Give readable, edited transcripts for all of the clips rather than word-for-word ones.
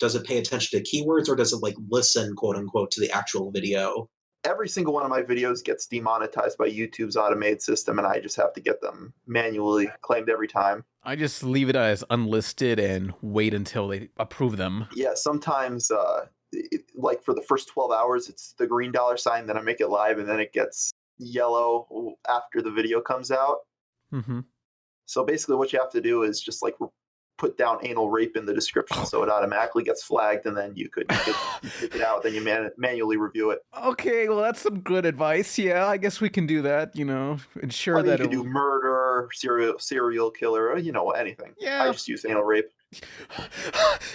does it pay attention to keywords, or does it like listen, quote unquote, to the actual video? Every single one of my videos gets demonetized by YouTube's automated system, and I just have to get them manually claimed every time. I just leave it as unlisted and wait until they approve them. Yeah, sometimes, like for the first 12 hours, it's the green $sign, then I make it live, and then it gets yellow after the video comes out. Mm-hmm. So basically what you have to do is just like put down anal rape in the description so it automatically gets flagged, and then you could take it out, then you manually review it. Okay, well, that's some good advice. Yeah, I guess we can do that, ensure that you can do murder, serial killer, anything. Yeah. I just use anal rape.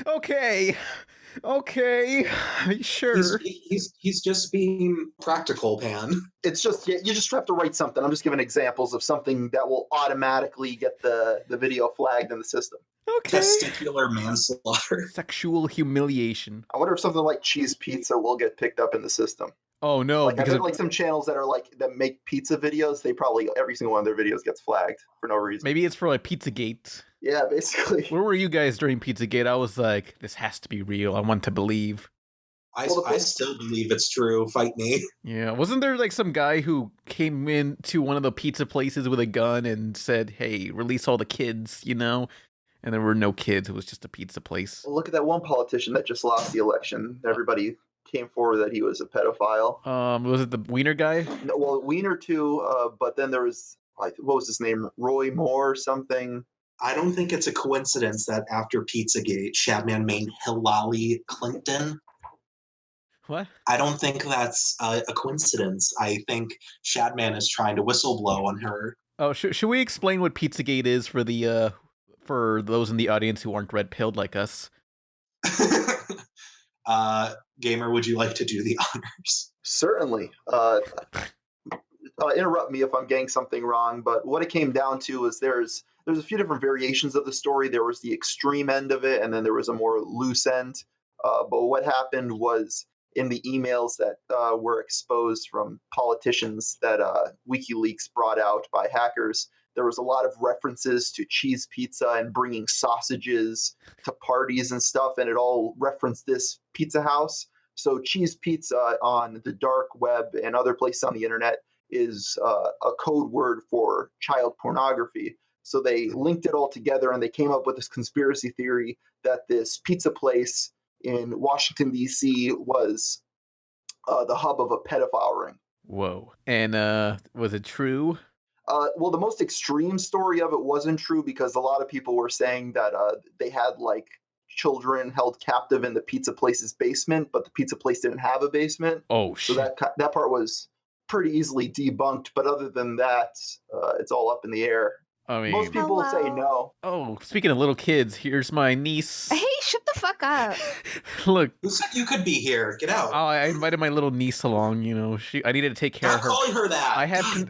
Okay, sure. He's just being practical, Pan. It's just, you just have to write something. I'm just giving examples of something that will automatically get the video flagged in the system. Okay. Testicular manslaughter. Sexual humiliation. I wonder if something like cheese pizza will get picked up in the system. Oh no! Because I think some channels that make pizza videos, they probably every single one of their videos gets flagged for no reason. Maybe it's for like Pizzagate. Yeah, basically. Where were you guys during Pizzagate? I was like, this has to be real. I want to believe. I still believe it's true. Fight me. Yeah, wasn't there like some guy who came into one of the pizza places with a gun and said, "Hey, release all the kids," And there were no kids. It was just a pizza place. Well, look at that one politician that just lost the election. Everybody came forward that he was a pedophile. Was it the Wiener guy? No, well, Wiener too, but then there was, what was his name? Roy Moore or something. I don't think it's a coincidence that after Pizzagate, Shadman named Hillary Clinton. What? I don't think that's a coincidence. I think Shadman is trying to whistleblow on her. Oh, should we explain what Pizzagate is for the for those in the audience who aren't red-pilled like us? Gamer, would you like to do the honors? Certainly. Interrupt me if I'm getting something wrong, but what it came down to is there's a few different variations of the story. There was the extreme end of it, and then there was a more loose end. But what happened was, in the emails that were exposed from politicians that WikiLeaks brought out by hackers, there was a lot of references to cheese pizza and bringing sausages to parties and stuff, and it all referenced this pizza house. So cheese pizza on the dark web and other places on the internet is a code word for child pornography. So they linked it all together, and they came up with this conspiracy theory that this pizza place in Washington, D.C. was the hub of a pedophile ring. Whoa. And was it true? Well, the most extreme story of it wasn't true, because a lot of people were saying that they had like children held captive in the pizza place's basement, but the pizza place didn't have a basement. Oh, shit. So that part was pretty easily debunked. But other than that, it's all up in the air. I mean, most people say no. Oh, speaking of little kids, here's my niece. Hey, shut the fuck up. Look. Who said you could be here? Get out. Oh, I invited my little niece along, I needed to take care of her. Stop calling her that.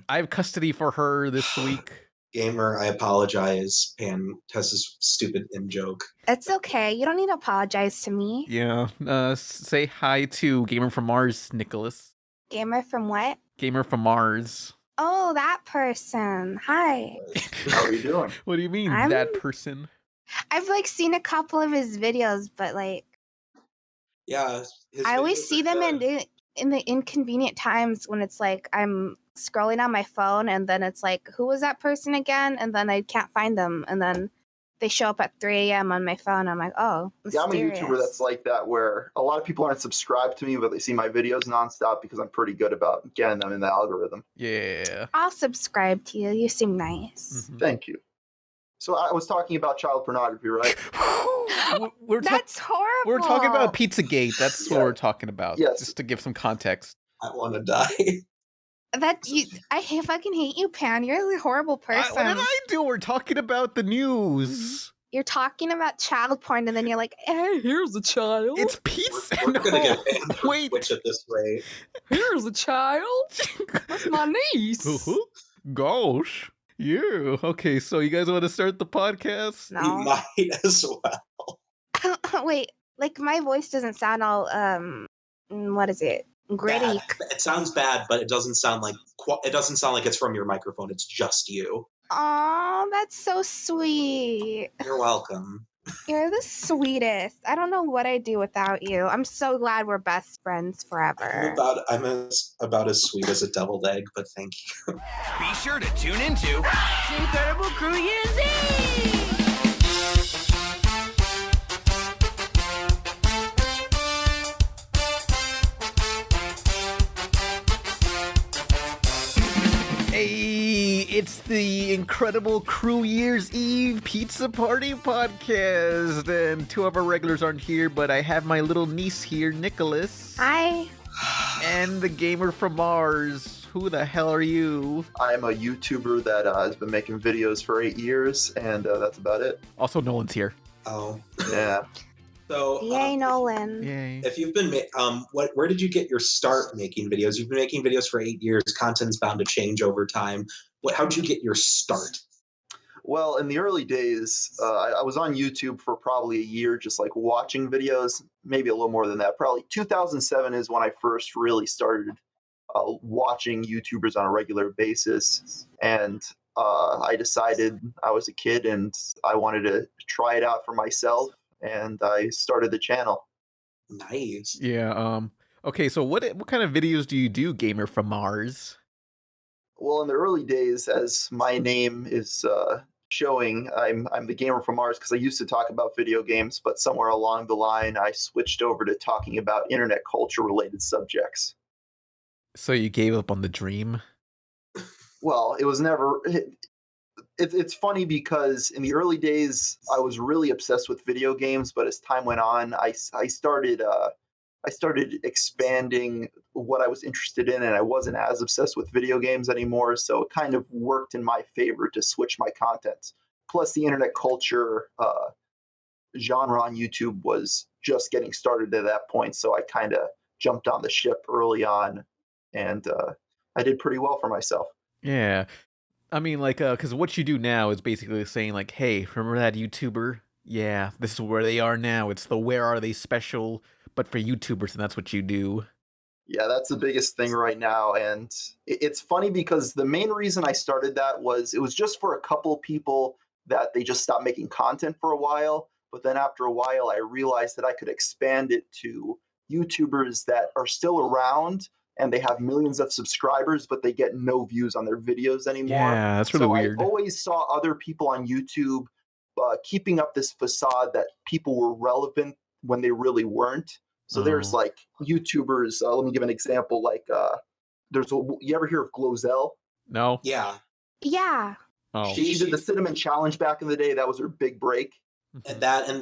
I have custody for her this week. Gamer, I apologize. Pan has this stupid in-joke. It's okay. You don't need to apologize to me. Yeah. Say hi to Gamer from Mars, Nicholas. Gamer from what? Gamer from Mars. Oh, that person. Hi. How are you doing? What do you mean, that person? I've seen a couple of his videos, but yeah, I always see them in the inconvenient times when it's I'm scrolling on my phone, and then it's who was that person again? And then I can't find them, and then they show up at 3 a.m. on my phone. I'm like, oh, mysterious. Yeah, I'm a YouTuber that's like that, where a lot of people aren't subscribed to me, but they see my videos nonstop because I'm pretty good about getting them in the algorithm. Yeah. I'll subscribe to you. You seem nice. Mm-hmm. Thank you. So I was talking about child pornography, right? That's horrible. We're talking about Pizzagate. That's what we're talking about. Yes. Just to give some context. I want to die. I fucking hate you, Pan. You're a horrible person. What did I do? We're talking about the news. You're talking about child porn, and then you're like, hey, here's a child. It's pizza. We're gonna get banned from Wait. Twitch at this rate. Here's a child. That's my niece. Gosh. Yeah. Okay, so you guys want to start the podcast? We No. might as well. Wait, my voice doesn't sound all, what is it? Gritty. Bad. It sounds bad, but it doesn't sound like it's from your microphone. It's just you. Aw, that's so sweet. You're welcome. You're the sweetest. I don't know what I'd do without you. I'm so glad we're best friends forever. I'm about as sweet as a deviled egg, but thank you. Be sure to tune into Incredible Crew Year's Eve! Hey, it's the Incredible Crew Year's Eve Pizza Party podcast, and two of our regulars aren't here, but I have my little niece here, Nicholas. Hi. And the gamer from Mars. Who the hell are you? I'm a YouTuber that has been making videos for 8 years, and that's about it. Also, Nolan's here. Oh, Yeah. so Yay, Nolan. Yay. if you've been, where did you get your start making videos? You've been making videos for 8 years. Content's bound to change over time. How'd you get your start? Well, in the early days, I was on YouTube for probably a year, just like watching videos, maybe a little more than that. Probably 2007 is when I first really started watching YouTubers on a regular basis. And I decided I was a kid and I wanted to try it out for myself. And I started the channel. Nice. Yeah, okay, so what kind of videos do you do, gamer from Mars? Well, in the early days, as my name is showing, I'm the gamer from Mars because I used to talk about video games, but somewhere along the line, I switched over to talking about internet culture related subjects. So you gave up on the dream? Well, it was never. It's funny because in the early days, I was really obsessed with video games, but as time went on, I started expanding what I was interested in, and I wasn't as obsessed with video games anymore. So it kind of worked in my favor to switch my content. Plus, the internet culture genre on YouTube was just getting started at that point, so I kind of jumped on the ship early on, and I did pretty well for myself. Yeah. I mean, like, because what you do now is basically saying, like, hey, remember that YouTuber? Yeah, this is where they are now. It's the Where Are They special, but for YouTubers, and that's what you do. Yeah, that's the biggest thing right now. And it's funny because the main reason I started that was it was just for a couple people that they just stopped making content for a while. But then after a while, I realized that I could expand it to YouTubers that are still around and they have millions of subscribers, but they get no views on their videos anymore. Yeah, that's really So weird. I always saw other people on YouTube keeping up this facade that people were relevant when they really weren't. So there's Oh. like YouTubers. Let me give an example. Like you ever hear of Glozell? No? Yeah, Yeah. Oh. She did the Cinnamon Challenge back in the day. That was her big break. and that and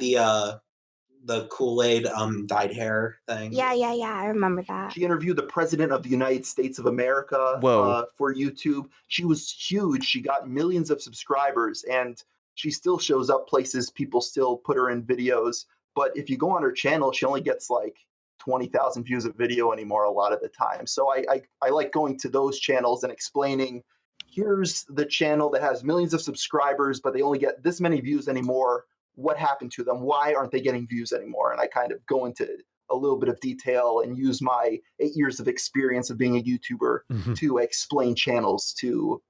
the Kool-Aid dyed hair thing. Yeah. I remember that. She interviewed the president of the United States of America Whoa. for YouTube. She was huge. She got millions of subscribers, and she still shows up places. People still put her in videos. But if you go on her channel, she only gets like 20,000 views a video anymore a lot of the time. So I like going to those channels and explaining, here's the channel that has millions of subscribers, but they only get this many views anymore. What happened to them? Why aren't they getting views anymore? And I kind of go into a little bit of detail and use my 8 years of experience of being a YouTuber to explain channels to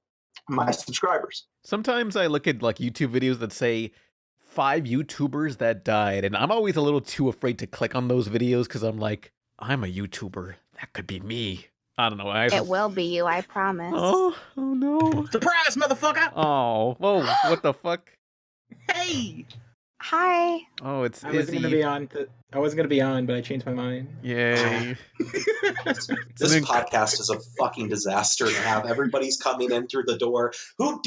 my subscribers. Sometimes I look at like YouTube videos that say 5 YouTubers that died, and I'm always a little too afraid to click on those videos because I'm like, I'm a YouTuber. That could be me. I don't know. It will be you, I promise. Oh no. Surprise, motherfucker! Oh, whoa, what the fuck? Hey! Hi. Oh, it's I wasn't gonna Izzy. be on. I wasn't gonna be on, but I changed my mind. Yay. This podcast is a fucking disaster to have. Everybody's coming in through the door. Who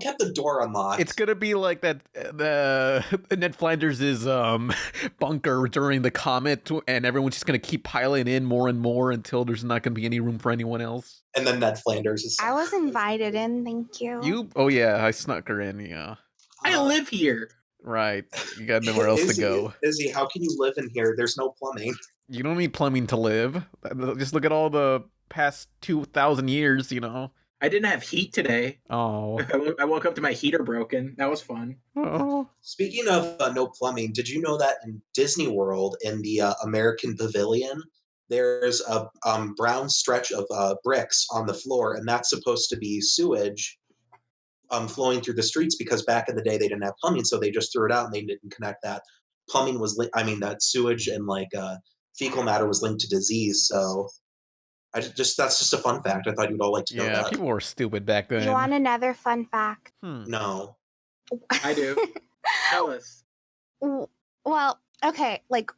kept the door unlocked? It's gonna be like that the Ned Flanders' bunker during the comet, and everyone's just gonna keep piling in more and more until there's not gonna be any room for anyone else. And then Ned Flanders is. I was invited in, thank you. You? Oh yeah, I snuck her in. Yeah, I live here. right. You got nowhere else to Izzy, go. Izzy, how can you live in here? There's no plumbing. You don't need plumbing to live. Just look at all the past 2,000 years. You know. I didn't have heat today. Oh. I woke up to my heater broken. That was fun. Oh. Speaking of no plumbing, did you know that in Disney World, in the American Pavilion, there's a brown stretch of bricks on the floor, and that's supposed to be sewage flowing through the streets because back in the day they didn't have plumbing, so they just threw it out and they didn't connect that plumbing was that sewage and fecal matter was linked to disease. So that's just a fun fact. I thought you'd all like to know Yeah, that. people were stupid back then. You want another fun fact? No. I do. Tell us. Well, okay, like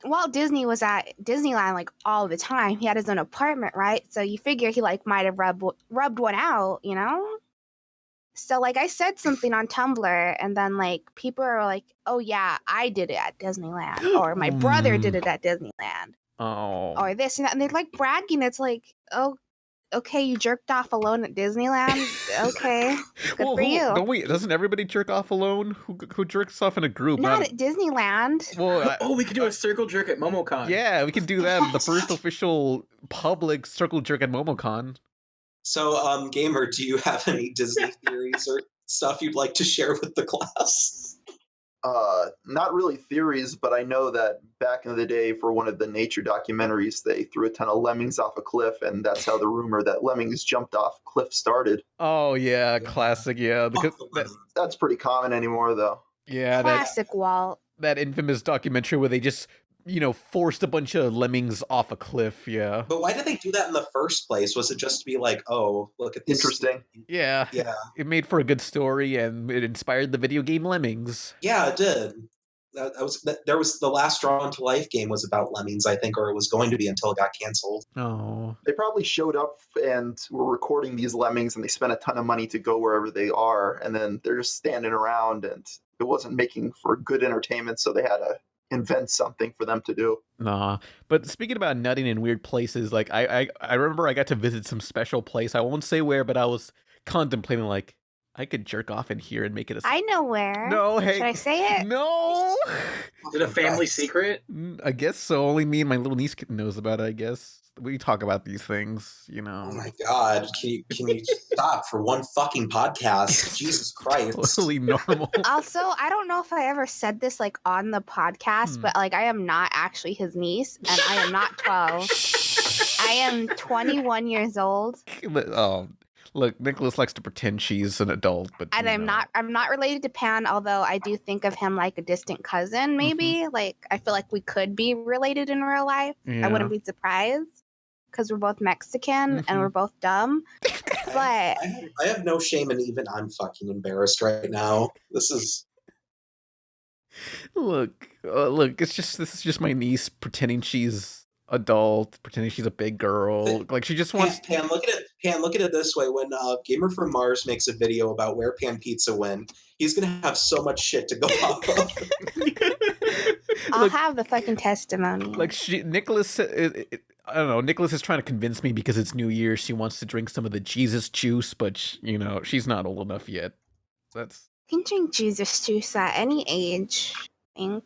Walt Disney was at Disneyland like all the time. He had his own apartment, right? So you figure he like might have rubbed one out, you know? So like I said something on Tumblr and then like people are like, "Oh yeah, I did it at Disneyland," or "My brother did it at Disneyland." Oh. Or this and that, and they're like bragging. It's like, "Oh, okay, you jerked off alone at Disneyland. Okay, good for you." Don't wait, doesn't everybody jerk off alone? Who jerks off in a group? Not at Disneyland. Well, We could do a circle jerk at MomoCon. yeah, we can do that. The first official public circle jerk at MomoCon. So, Gamer, do you have any Disney theories or stuff you'd like to share with the class? Not really theories, but I know that back in the day for one of the nature documentaries, they threw a ton of lemmings off a cliff, and that's how the rumor that lemmings jumped off cliff started. Oh yeah, classic. Yeah, because That's pretty common anymore, though. yeah, Classic Walt. that infamous documentary where they just forced a bunch of lemmings off a cliff. Yeah. But why did they do that in the first place? Was it just to be like, oh, look at this? Interesting. Yeah. Yeah. It made for a good story, and it inspired the video game Lemmings. Yeah, it did. There was the last Drawn to Life game was about lemmings, I think, or it was going to be until it got canceled. Oh. They probably showed up and were recording these lemmings, and they spent a ton of money to go wherever they are, and then they're just standing around, and it wasn't making for good entertainment, so they had to invent something for them to do. Nah. But speaking about nutting in weird places, like I remember I got to visit some special place. I won't say where, but I was contemplating like I could jerk off in here and make it a I know where. No, hey. Should I say it? No. Is it a family secret? I guess so. Only me and my little niece knows about it, I guess. We talk about these things, Oh my god. Can you stop for one fucking podcast? Jesus Christ. Totally normal. Also, I don't know if I ever said this like on the podcast, but like I am not actually his niece and I am not 12. I am 21 years old. Oh, look, Nicholas likes to pretend she's an adult, but And I'm not related to Pan, although I do think of him like a distant cousin, maybe. Like I feel like we could be related in real life. Yeah. I wouldn't be surprised. Because we're both Mexican and we're both dumb. But I have no shame, and even I'm fucking embarrassed right now. This is Look, this is just my niece pretending she's adult, pretending she's a big girl. Like she just wants Pan, look at it. Pan, look at it this way. When Gamer from Mars makes a video about where Pan Pizza went, he's gonna have so much shit to go off of. I'll have the fucking testimony. Like Nicholas. I don't know. Nicholas is trying to convince me because it's New Year. She wants to drink some of the Jesus juice, but she's not old enough yet. That's You can drink Jesus juice at any age, I think.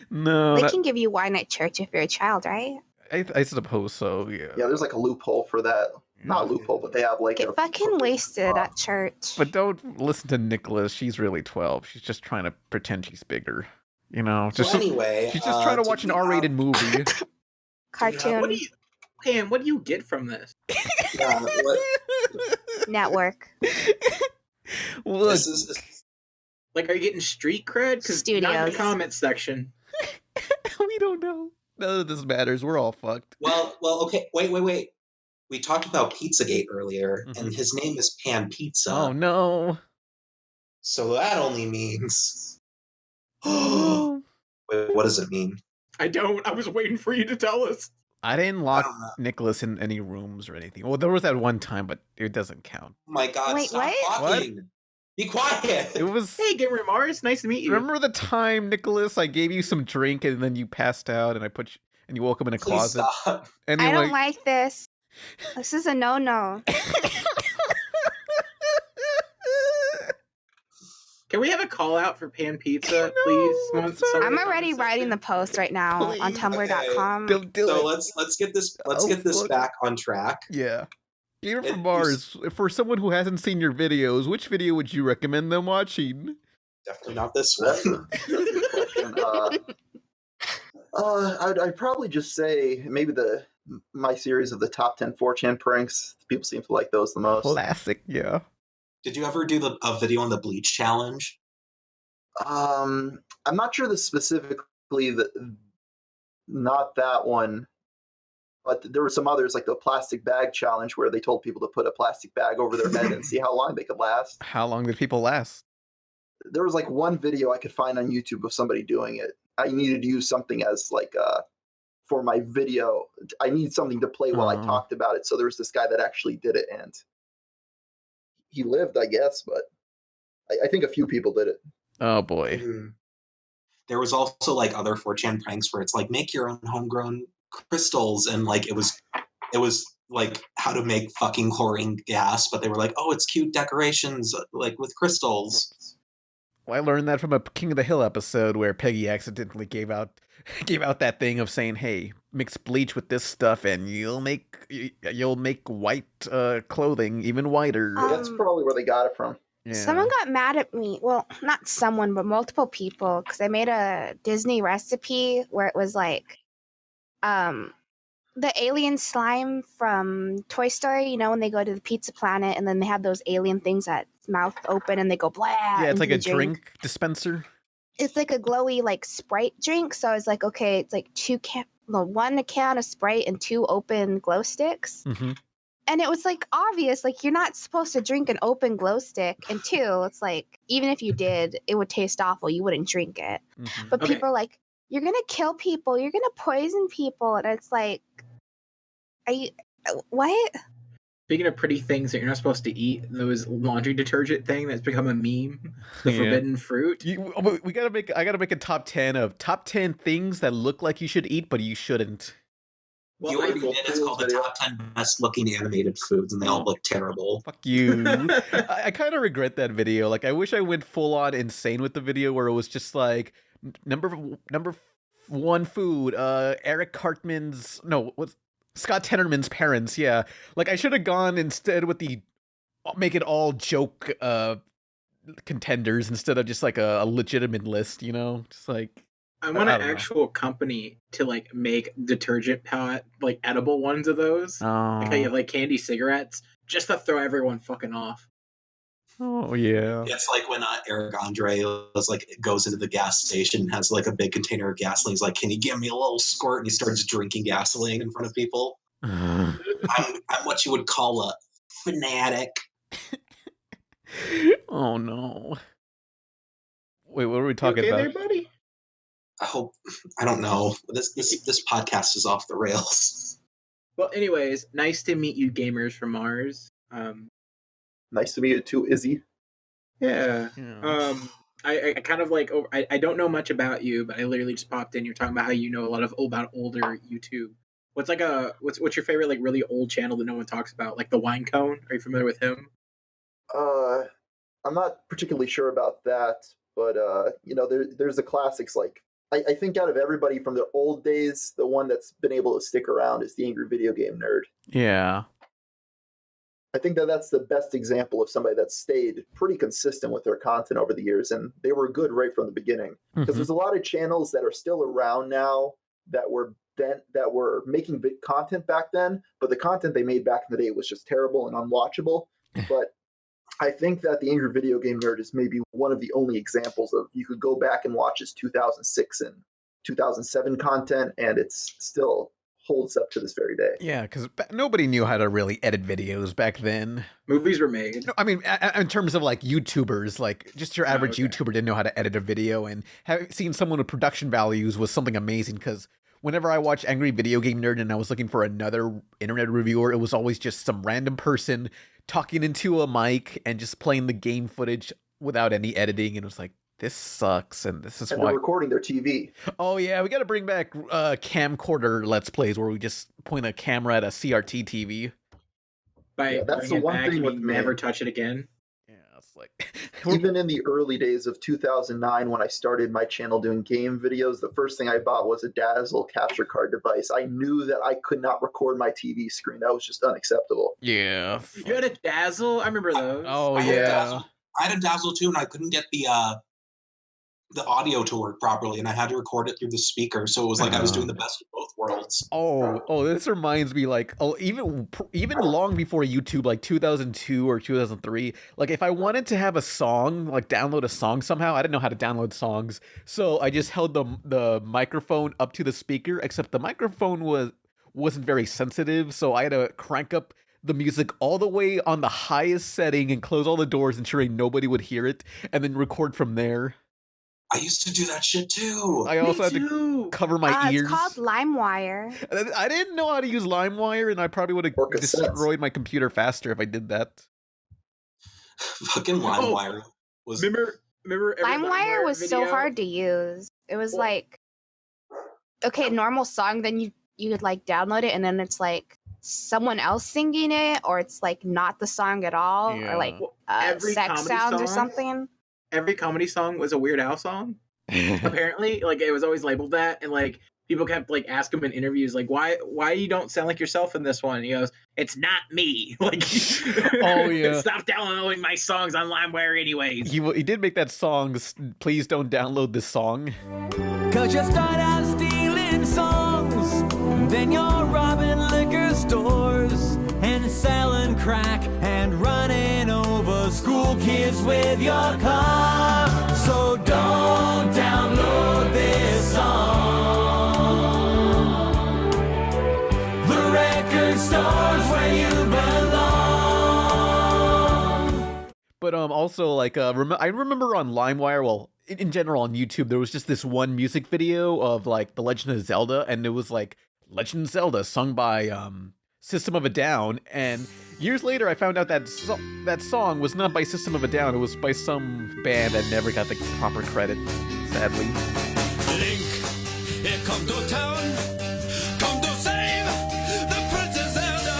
no. They can give you wine at church if you're a child, right? I suppose so. Yeah. Yeah, there's like a loophole for that. Not a loophole, but they have like Get fucking wasted at church. But don't listen to Nicholas. She's really 12. She's just trying to pretend she's bigger. So anyway, she's just trying to watch an R-rated movie. Cartoon. What do you get from this? Network. Look, This is Like, are you getting street cred? Because not in Studios. the comment section. we don't know. None of this matters. We're all fucked. well. Okay, wait. We talked about Pizzagate earlier, and his name is Pan Pizza. Oh no. So that only means. I Wait, what does it mean? I don't. I was waiting for you to tell us. didn't lock I don't know. Nicholas in any rooms or anything. Well, there was that one time, but it doesn't count. Oh my god! Wait, stop what? talking. Be quiet. It was. Hey, Gamer Mars, nice to meet you. Remember the time, Nicholas? I gave you some drink and then you passed out, and and you woke up in a Please closet. stop. And I you're don't like this. This is a no-no. Can we have a call out for Pan Pizza, please? I'm sorry. I'm already writing the post right now on Please. tumblr.com. Don't do So it. let's get this fuck. back on track. Yeah. Gamer It- from Mars, for someone who hasn't seen your videos, which video would you recommend them watching? Definitely not this That's one. a good question. I'd probably just say maybe my series of the top 10 4chan pranks. People seem to like those the most. Classic, yeah. Did you ever do a video on the bleach challenge? I'm not sure specifically not that one, but there were some others like the plastic bag challenge where they told people to put a plastic bag over their head and see how long they could last. How long did people last? There was like one video I could find on YouTube of somebody doing it. I needed to use something as like for my video. I need something to play while I talked about it. So there was this guy that actually did it, and he lived, I guess, but I think a few people did it. Oh boy. Mm-hmm. There was also like other 4chan pranks where it's like make your own homegrown crystals, and like it was like how to make fucking chlorine gas, but they were like, oh, it's cute decorations like with crystals. Well, I learned that from a King of the Hill episode where Peggy accidentally gave out that thing of saying, "Hey, mix bleach with this stuff, and you'll make white clothing even whiter." That's probably where they got it from. Yeah. Someone got mad at me. Well, not someone, but multiple people, because I made a Disney recipe where it was like, the alien slime from Toy Story. You know, when they go to the Pizza Planet and then they have those alien things that mouth open and they go blah. Yeah, it's like into a the drink dispenser. It's like a glowy like Sprite drink. So I was like, okay, it's like one can of Sprite and 2 open glow sticks. Mm-hmm. And it was like obvious, like you're not supposed to drink an open glow stick. And 2, it's like even if you did, it would taste awful. You wouldn't drink it. Mm-hmm. But people are like, you're gonna kill people. You're gonna poison people. And it's like, what? Speaking of pretty things that you're not supposed to eat, those laundry detergent thing that's become a meme, the forbidden fruit. I gotta make a top 10 of top 10 things that look like you should eat, but you shouldn't. Well, you already did. It's called the top 10 best looking animated foods, and they all look terrible. Fuck you. I kind of regret that video. Like, I wish I went full on insane with the video where it was just like number 1 food. Eric Cartman's Scott Tenorman's parents. Yeah, like I should have gone instead with the make it all joke contenders instead of just like a legitimate list. You know, just like. I want an actual company to like make detergent pot, like edible ones of those. Like how you have like candy cigarettes, just to throw everyone fucking off. Oh yeah. It's like when Eric Andre goes into the gas station and has like a big container of gasoline. He's like, "Can you give me a little squirt?" And he starts drinking gasoline in front of people. I'm what you would call a fanatic. Oh no. Wait, what are we talking about? There, buddy? I don't know. This podcast is off the rails. Well, anyways, nice to meet you, gamers from Mars. Nice to meet you too, Izzy. Yeah. I kind of like. I don't know much about you, but I literally just popped in. You're talking about how you know a lot about older YouTube. What's your favorite like really old channel that no one talks about? Like the Wine Cone. Are you familiar with him? I'm not particularly sure about that, but there's the classics like. I think out of everybody from the old days, the one that's been able to stick around is the Angry Video Game Nerd. Yeah. I think that's the best example of somebody that stayed pretty consistent with their content over the years, and they were good right from the beginning. Because there's a lot of channels that are still around now that were making content back then, but the content they made back in the day was just terrible and unwatchable. But I think that the Angry Video Game Nerd is maybe one of the only examples of you could go back and watch his 2006 and 2007 content, and it's still holds up to this very day. Yeah, because nobody knew how to really edit videos back then. Movies were made. No, I mean, in terms of like YouTubers, like just your average YouTuber didn't know how to edit a video, and seeing someone with production values was something amazing because whenever I watched Angry Video Game Nerd and I was looking for another internet reviewer, it was always just some random person talking into a mic and just playing the game footage without any editing, and it was like, this sucks, and this is why they're recording their TV. Oh yeah, we got to bring back camcorder Let's Plays where we just point a camera at a CRT TV. That's the one thing with me. Never touch it again. Yeah, it's like even in the early days of 2009 when I started my channel doing game videos, the first thing I bought was a Dazzle capture card device. I knew that I could not record my TV screen. That was just unacceptable. Yeah. You had a Dazzle? I remember those. Oh yeah. I had a Dazzle too, and I couldn't get the audio to work properly, and I had to record it through the speaker. So it was like I was doing the best of both worlds. Oh, this reminds me, like, even long before YouTube, like 2002 or 2003, like if I wanted to have a song, like download a song somehow, I didn't know how to download songs, so I just held the microphone up to the speaker, except the microphone wasn't very sensitive, so I had to crank up the music all the way on the highest setting and close all the doors, ensuring nobody would hear it, and then record from there. I used to do that shit too. I also had to cover my ears. It's called LimeWire. I didn't know how to use LimeWire, and I probably would have destroyed my computer faster if I did that. Fucking LimeWire was. Remember LimeWire was video? so hard to use. It was like, okay, normal song, then you would like download it, and then it's like someone else singing it, or it's like not the song at all, or like sex sounds or something. Every comedy song was a Weird Al song. Apparently, like it was always labeled that, and like people kept like asking him in interviews, like, why you don't sound like yourself in this one? And he goes, "It's not me." Like, oh yeah, stop downloading my songs on LimeWire, anyways. He did make that song. Please don't download this song. 'Cause you start out stealing songs, then you're robbing liquor stores and selling crack and running over school kids with your car. So don't download this song. The record store's where you belong. But also, like, I remember on LimeWire, well, in general on YouTube, there was just this one music video of like The Legend of Zelda, and it was like Legend of Zelda sung by System of a Down, and years later I found out that that song was not by System of a Down, it was by some band that never got the proper credit, sadly. Link, here come to town, come to save the Princess Zelda.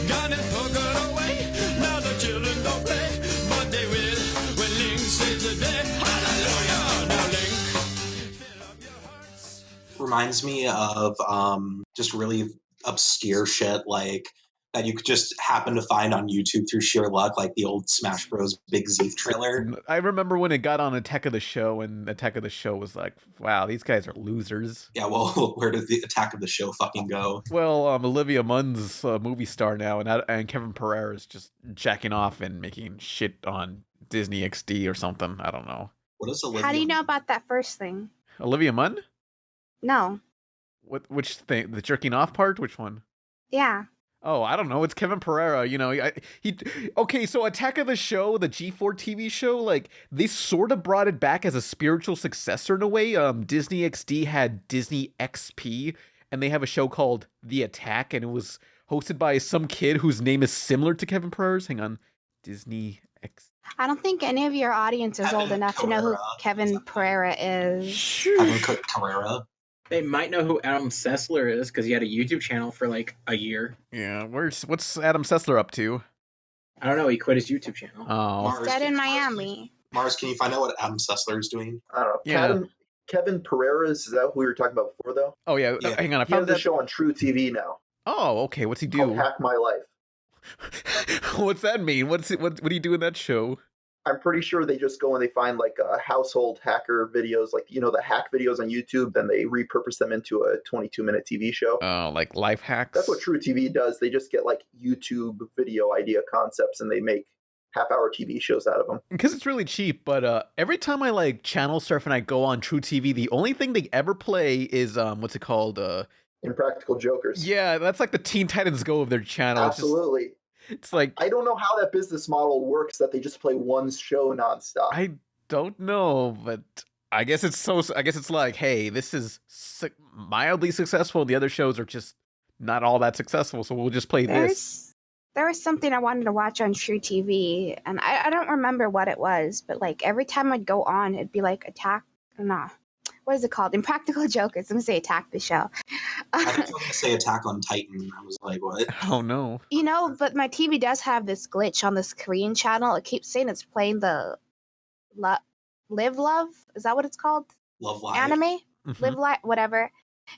Gone and took her away, now the children don't play, but they will when Link saves the day. Hallelujah! Now Link, fill up your hearts. Reminds me of just really obscure shit like that you could just happen to find on YouTube through sheer luck, like the old Smash Bros. Big Zeef trailer. I remember when it got on Attack of the Show, and Attack of the Show was like, wow, these guys are losers. Yeah, well, where did the Attack of the Show fucking go? Well, Olivia Munn's a movie star now, and Kevin Pereira is just jacking off and making shit on Disney XD or something. I don't know. What is Olivia? How do you know about that first thing? Olivia Munn? No. Which thing? The jerking off part? Which one? Yeah. Oh, I don't know. It's Kevin Pereira. You know, okay. So Attack of the Show, the G4 TV show, like they sort of brought it back as a spiritual successor in a way. Disney XD had Disney XP, and they have a show called The Attack, and it was hosted by some kid whose name is similar to Kevin Pereira's. Hang on, Disney X. I don't think any of your audience is old enough to know who Kevin Pereira is. Kevin Carrera. They might know who Adam Sessler is because he had a YouTube channel for like a year. Yeah, what's Adam Sessler up to? I don't know. He quit his YouTube channel. Oh, He's dead in Miami. Mars, can you find out what Adam Sessler is doing? I don't know. Yeah. Kevin Pereira, is that who we were talking about before, though? Oh yeah. Hang on, I He has found a that show on Tru TV now. Oh, okay. What's he Called do? Hack My Life. What's that mean? What do you do in that show? I'm pretty sure they just go and they find like household hacker videos, like, you know, the hack videos on YouTube, then they repurpose them into a 22-minute TV show. Oh, like life hacks? That's what Tru TV does. They just get like YouTube video idea concepts and they make half-hour TV shows out of them. Because it's really cheap, but every time I like channel surf and I go on Tru TV, the only thing they ever play is what's it called? Impractical Jokers. Yeah, that's like the Teen Titans Go of their channel. Absolutely. It's like, I don't know how that business model works that they just play one show nonstop. I don't know, but I guess it's like, hey, this is mildly successful. The other shows are just not all that successful, so we'll just play this. There was something I wanted to watch on Tru TV, and I don't remember what it was, but like every time I'd go on, it'd be like what is it called? Impractical Jokers. I'm gonna say Attack the Show. I was going to say Attack on Titan. I was like, what? Oh no. You know, but my TV does have this glitch on this Korean channel. It keeps saying it's playing the Live Love. Is that what it's called? Love Live. Anime? Mhm. Live Live, whatever.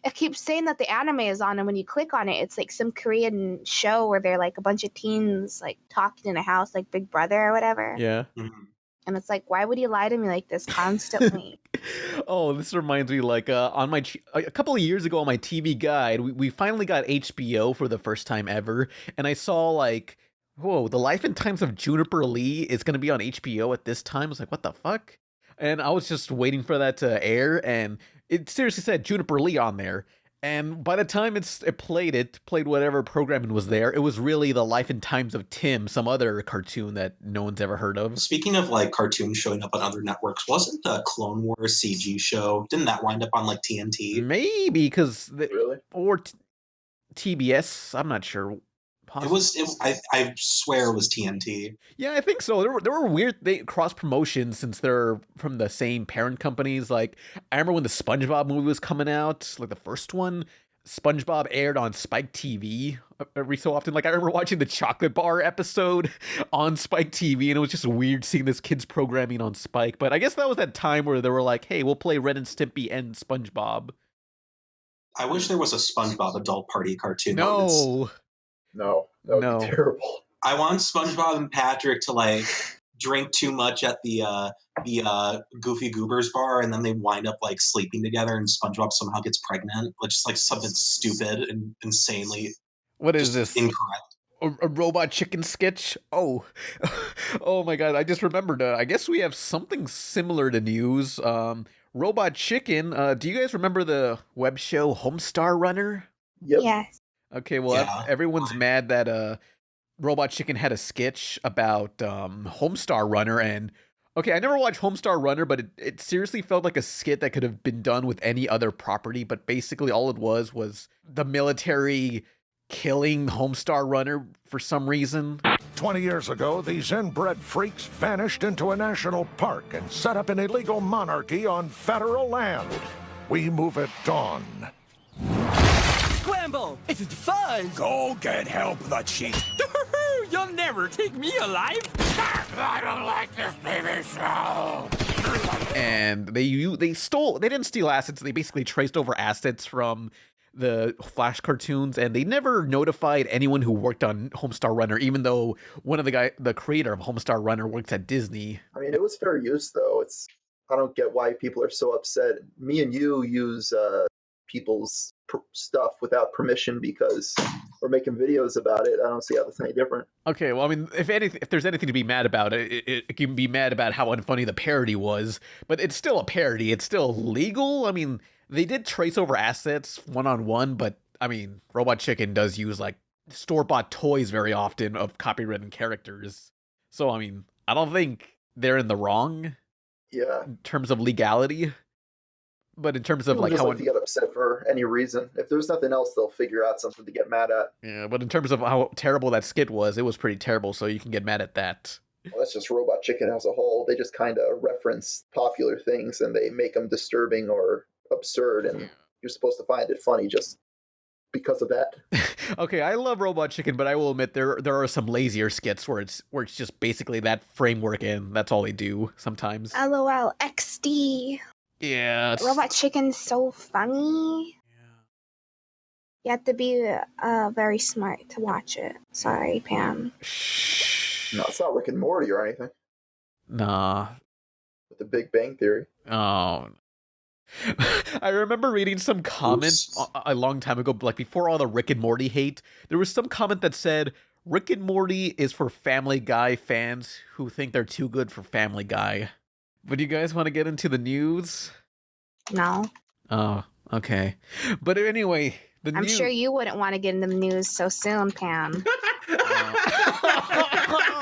It keeps saying that the anime is on, and when you click on it, it's like some Korean show where they're like a bunch of teens like talking in a house, like Big Brother or whatever. Yeah. Mhm. And it's like, why would you lie to me like this constantly? Oh, this reminds me, like, on my a couple of years ago on my TV guide, we finally got HBO for the first time ever, and I saw, like, whoa, The Life and Times of Juniper Lee is going to be on HBO at this time. I was like, what the fuck? And I was just waiting for that to air, and it seriously said Juniper Lee on there. And by the time it played whatever programming was there, it was really The Life and Times of Tim, some other cartoon that no one's ever heard of. Speaking of like cartoons showing up on other networks, wasn't the Clone Wars CG show, didn't that wind up on like TNT? Maybe, because Really? or TBS, I'm not sure. I swear it was TNT. Yeah, I think so. There were weird cross promotions since they're from the same parent companies. Like, I remember when the SpongeBob movie was coming out, like the first one, SpongeBob aired on Spike TV every so often. Like, I remember watching the Chocolate Bar episode on Spike TV, and it was just weird seeing this kids programming on Spike. But I guess that was that time where they were like, hey, we'll play Ren and Stimpy and SpongeBob. I wish there was a SpongeBob adult party cartoon. No. No, that would be terrible. I want SpongeBob and Patrick to like drink too much at the Goofy Goobers bar, and then they wind up like sleeping together, and SpongeBob somehow gets pregnant. Like, just like something stupid and insanely. What is this? Incorrect. A robot chicken sketch? Oh, oh my god! I just remembered. I guess we have something similar to news. Robot Chicken. Do you guys remember the web show Homestar Runner? Yep. Yes. Okay, well, everyone's mad that Robot Chicken had a sketch about Homestar Runner, and okay, I never watched Homestar Runner, but it seriously felt like a skit that could have been done with any other property, but basically all it was the military killing Homestar Runner for some reason. 20 years ago, these inbred freaks vanished into a national park and set up an illegal monarchy on federal land. We move at dawn. Scramble! It's fun! Go get help, the cheat. You'll never take me alive! I don't like this baby show. And they didn't steal assets, they basically traced over assets from the Flash cartoons, and they never notified anyone who worked on Homestar Runner, even though one of the creator of Homestar Runner works at Disney. I mean, it was fair use, though. I don't get why people are so upset. Me and you use people's stuff without permission because we're making videos about it. I don't see how that's any different. Okay, well, I mean, if there's anything to be mad about, it can be mad about how unfunny the parody was, but it's still a parody. It's still legal. I mean, they did trace over assets one-on-one, but I mean, Robot Chicken does use like store-bought toys very often of copywritten characters. So, I mean, I don't think they're in the wrong. Yeah. In terms of legality. But in terms of people like just how like to get upset for any reason. If there's nothing else, they'll figure out something to get mad at. Yeah, but in terms of how terrible that skit was, it was pretty terrible, so you can get mad at that. Well, that's just Robot Chicken as a whole. They just kind of reference popular things and they make them disturbing or absurd, and you're supposed to find it funny just because of that. Okay, I love Robot Chicken, but I will admit there are some lazier skits where it's just basically that framework, and that's all they do sometimes. LOL XD. Yeah. Robot Chicken's so funny. Yeah. You have to be very smart to watch it. Sorry, Pam. Shh. No, it's not Rick and Morty or anything. Nah. With the Big Bang Theory. Oh. I remember reading some comment a long time ago, like before all the Rick and Morty hate, there was some comment that said, Rick and Morty is for Family Guy fans who think they're too good for Family Guy. But do you guys want to get into the news? No. Oh, okay. But anyway, I'm sure you wouldn't want to get into the news so soon, Pam.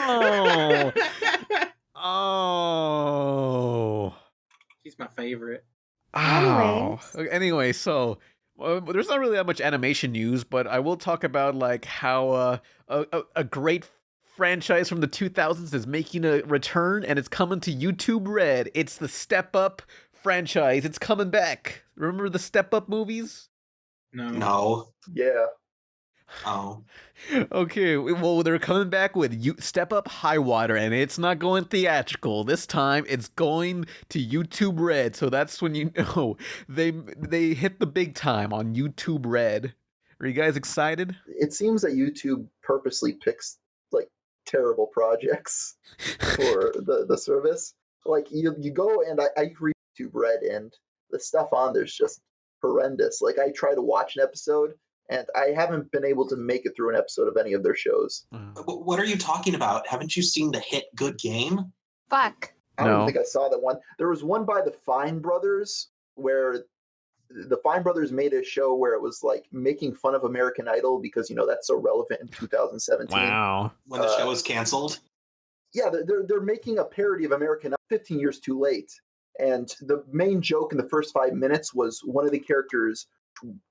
Oh. Oh. He's my favorite. Oh. Anyway, so there's not really that much animation news, but I will talk about like how a great franchise from the 2000s is making a return, and it's coming to YouTube Red. It's the Step Up franchise. It's coming back. Remember the Step Up movies? No. Yeah. Oh. Okay, well, they're coming back with Step Up High Water, and it's not going theatrical. This time, it's going to YouTube Red, so that's when you know they hit the big time on YouTube Red. Are you guys excited? It seems that YouTube purposely picks like terrible projects for the service. Like you go and I read YouTube Red, and the stuff on there's just horrendous. Like I try to watch an episode, and I haven't been able to make it through an episode of any of their shows. What are you talking about? Haven't you seen the hit Good Game? Fuck. I don't think I saw that one. There was one by the Fine Brothers where the Fine Brothers made a show where it was like making fun of American Idol because, you know, that's so relevant in 2017. Wow. When the show was canceled? Yeah, they're making a parody of American Idol 15 years too late. And the main joke in the first 5 minutes was one of the characters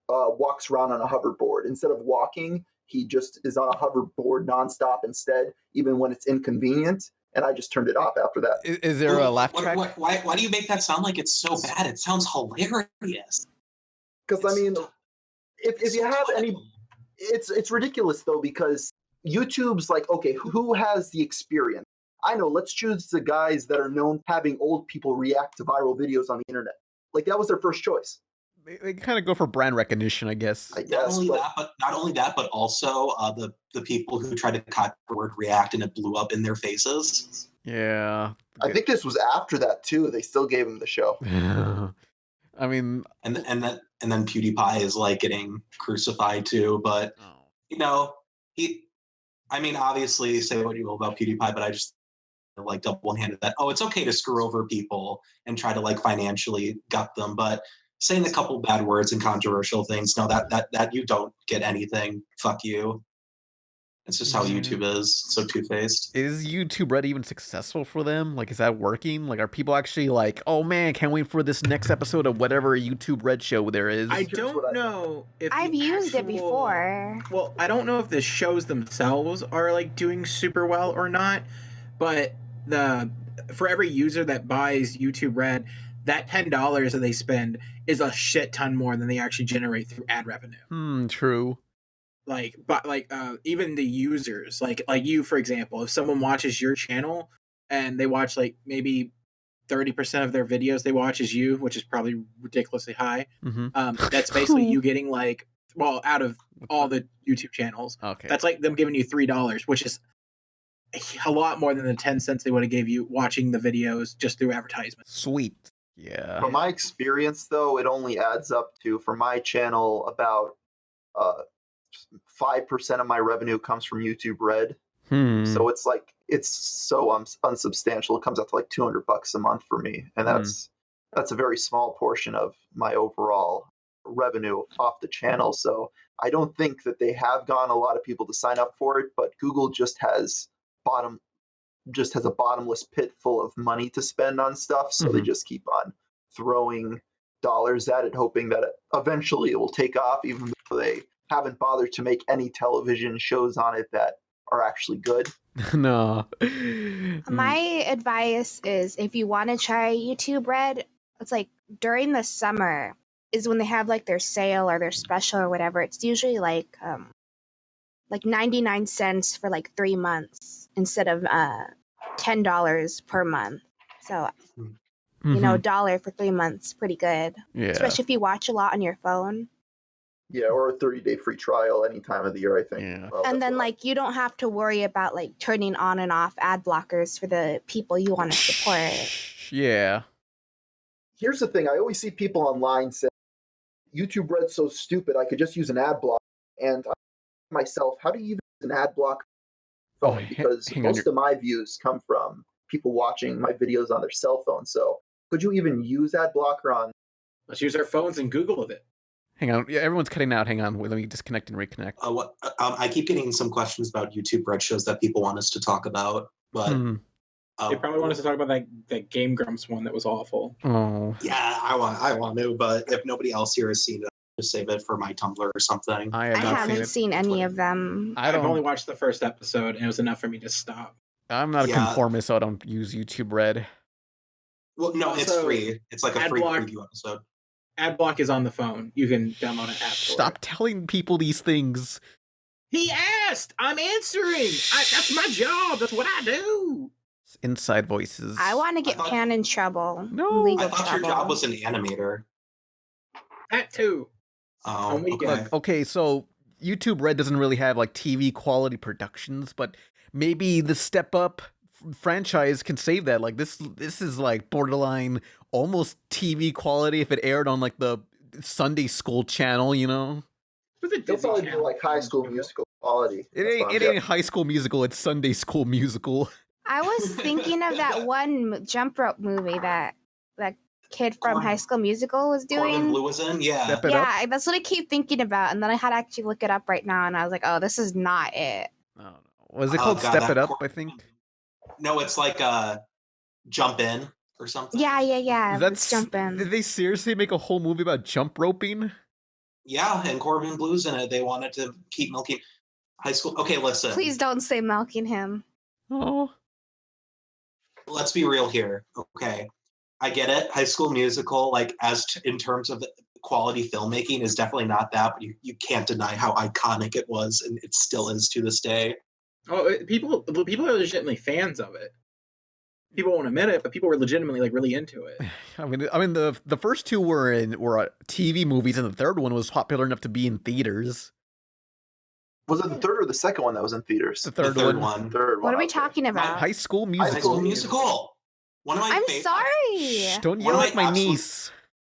walks around on a hoverboard. Instead of walking, he just is on a hoverboard nonstop instead, even when it's inconvenient. And I just turned it off after that. Is there a laugh track? Why do you make that sound like it's so bad? It sounds hilarious. Because, I mean, if you have any... It's ridiculous, though, because YouTube's like, okay, who has the experience? I know, let's choose the guys that are known having old people react to viral videos on the internet. Like, that was their first choice. They kind of go for brand recognition, I guess. Not only that, but also the people who tried to copy the word react and it blew up in their faces. Yeah. I think this was after that too. They still gave him the show. I mean, and then PewDiePie is like getting crucified too. But you know, obviously say what you will about PewDiePie, but I just like double-handed that. Oh, it's okay to screw over people and try to like financially gut them, but saying a couple bad words and controversial things, no, that you don't get anything. Fuck you. It's just how YouTube is. So two-faced. Is YouTube Red even successful for them? Like, is that working? Like, are people actually like, oh man, can't wait for this next episode of whatever YouTube Red show there is? I don't know if I've used it before. Well, I don't know if the shows themselves are like doing super well or not, but for every user that buys YouTube Red, that $10 that they spend is a shit ton more than they actually generate through ad revenue. True. Even the users, like you, for example, if someone watches your channel and they watch like maybe 30% of their videos they watch is you, which is probably ridiculously high. That's basically you getting like, well, out of all the YouTube channels, that's like them giving you $3, which is a lot more than the 10 cents they would have gave you watching the videos just through advertisement. Sweet. Yeah. From my experience, though, it only adds up to, for my channel, about 5% of my revenue comes from YouTube Red. So it's so unsubstantial. It comes out to like $200 a month for me, and that's a very small portion of my overall revenue off the channel. So I don't think that they have gotten a lot of people to sign up for it, but Google just has a bottomless pit full of money to spend on stuff, so they just keep on throwing dollars at it, hoping that eventually it will take off, even though they haven't bothered to make any television shows on it that are actually good. No. My advice is, if you want to try YouTube Red, it's like during the summer is when they have like their sale or their special or whatever. It's usually like 99 cents for like 3 months instead of $10 per month. So you know, $1 for 3 months, pretty good. Yeah. Especially if you watch a lot on your phone. Yeah, or a 30-day free trial any time of the year, I think. Yeah. Well, and then like you don't have to worry about like turning on and off ad blockers for the people you want to support. Yeah. Here's the thing. I always see people online say, YouTube Red's so stupid, I could just use an ad block. And I ask myself, how do you use an ad block phone? Because most of my views come from people watching my videos on their cell phone. So could you even use ad blocker on? Let's use our phones and Google it. Hang on. Yeah, everyone's cutting out. Hang on. Wait, let me disconnect and reconnect. I keep getting some questions about YouTube Red shows that people want us to talk about, but they probably want us to talk about that Game Grumps one that was awful. Oh. Yeah, I want to, but if nobody else here has seen it, just save it for my Tumblr or something. I haven't seen any of them. I've only watched the first episode, and it was enough for me to stop. I'm not a conformist, so I don't use YouTube Red. Well, no, Also, it's free. It's like a free preview episode. Adblock is on the phone. You can download an app. Stop telling people these things. He asked. I'm answering. That's my job. That's what I do. Inside voices. I want to get Pan in trouble. No, I thought your job was an animator. That too. Oh, okay. Okay, so YouTube Red doesn't really have like TV quality productions, but maybe the Step Up franchise can save that. Like this is like borderline almost TV quality if it aired on like the Sunday school channel, you know? They'll probably do like High School Musical quality. It ain't High School Musical, it's Sunday School Musical. I was thinking of that one jump rope movie that kid from High School Musical was doing. Corbin Blue was in, yeah. Step It Up. Yeah, that's what I keep thinking about, and then I had to actually look it up right now, and I was like, oh, this is not it. Oh, was it called Step It Up, I think? No, it's like Jump In or something. Yeah. That's Jump In. Did they seriously make a whole movie about jump roping? Yeah, and Corbin Blue's in it. They wanted to keep milking high school. Okay, listen. Please don't say milking him. Oh. Let's be real here. Okay. I get it. High School Musical, like in terms of quality filmmaking, is definitely not that, but you can't deny how iconic it was, and it still is to this day. Oh, people are legitimately fans of it. People won't admit it, but people were legitimately like really into it. I mean, the first two were TV movies, and the third one was popular enough to be in theaters. Was it the third or the second one that was in theaters? The third one. What are we talking about? High School Musical. High School Musical. One of my I'm sorry. Don't yell at my niece.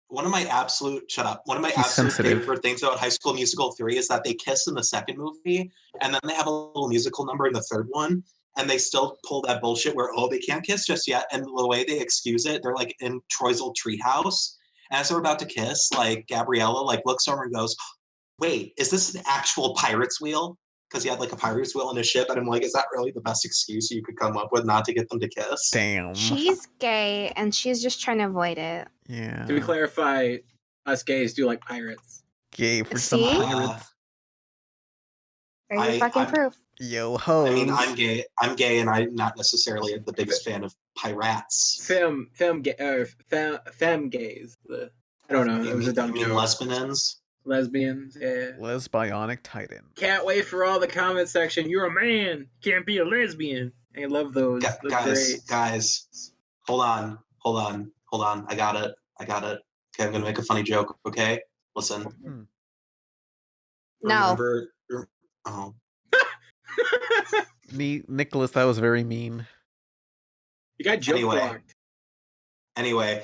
One of my absolute favorite things about High School Musical 3 is that they kiss in the second movie, and then they have a little musical number in the third one, and they still pull that bullshit where, they can't kiss just yet, and the way they excuse it, they're like in Troy's old treehouse, and as they're about to kiss, like Gabriella like looks over and goes, wait, is this an actual pirate's wheel? Because he had like a pirate's wheel in his ship, and I'm like, is that really the best excuse you could come up with not to get them to kiss? Damn. She's gay, and she's just trying to avoid it. Yeah. To be clarify, us gays do like pirates. Gay for some See? pirates. There's your fucking proof. Yo ho. I mean, I'm gay, and I'm not necessarily the biggest fan of pirates. Femme gays. I don't know. It was a dumb You mean joke. lesbians? Lesbians, yeah. Lesbionic Titan. Can't wait for all the comment section. You're a man. Can't be a lesbian. I love those. Guys, hold on. I got it. Okay, I'm gonna make a funny joke. Okay, listen. No. Oh. Nicholas, that was very mean. You got joke blocked. Anyway,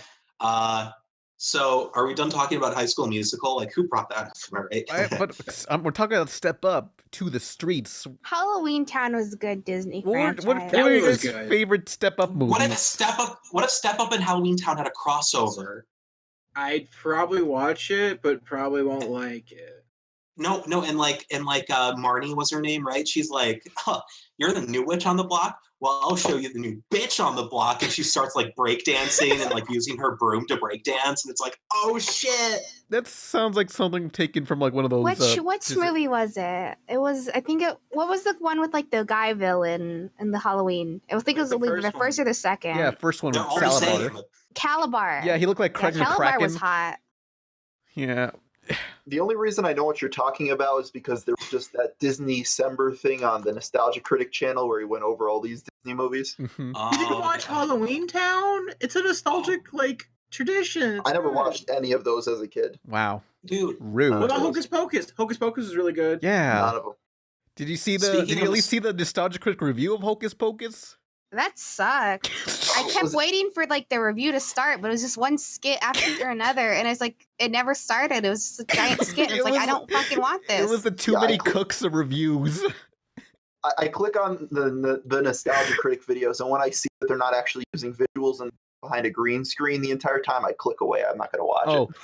so are we done talking about High School Musical? Like, who brought that up? Right? But we're talking about Step Up to the Streets. Halloween Town was a good Disney franchise. What are your guys' favorite Step Up movies? What if Step Up and Halloween Town had a crossover? I'd probably watch it, but probably won't like it. No, and Marnie was her name, right? She's like, you're the new witch on the block? Well, I'll show you the new bitch on the block. And she starts like breakdancing and like using her broom to breakdance. And it's like, oh shit. That sounds like something taken from like one of those. Which movie was it? It was, what was the one with like the guy villain in the Halloween? I think it was the first or the second. Yeah, first one with Calabar. Yeah, he looked like Craig McCracken. Calabar was hot. Yeah. The only reason I know what you're talking about is because there was just that Disney December thing on the Nostalgia Critic channel where he went over all these Disney movies. Mm-hmm. You didn't watch Halloween Town? It's a nostalgic tradition. I never watched any of those as a kid. Wow, dude, rude. What about Hocus Pocus? Hocus Pocus is really good. Yeah, none of them. Did you at least see the Nostalgia Critic review of Hocus Pocus? That sucked. I kept waiting for like the review to start, but it was just one skit after another, and it's like it never started. It was just a giant skit. It's like I don't fucking want this. It was the too many cooks of reviews. I click on the Nostalgia Critic videos, and when I see that they're not actually using visuals and behind a green screen the entire time, I click away. I'm not going to watch it.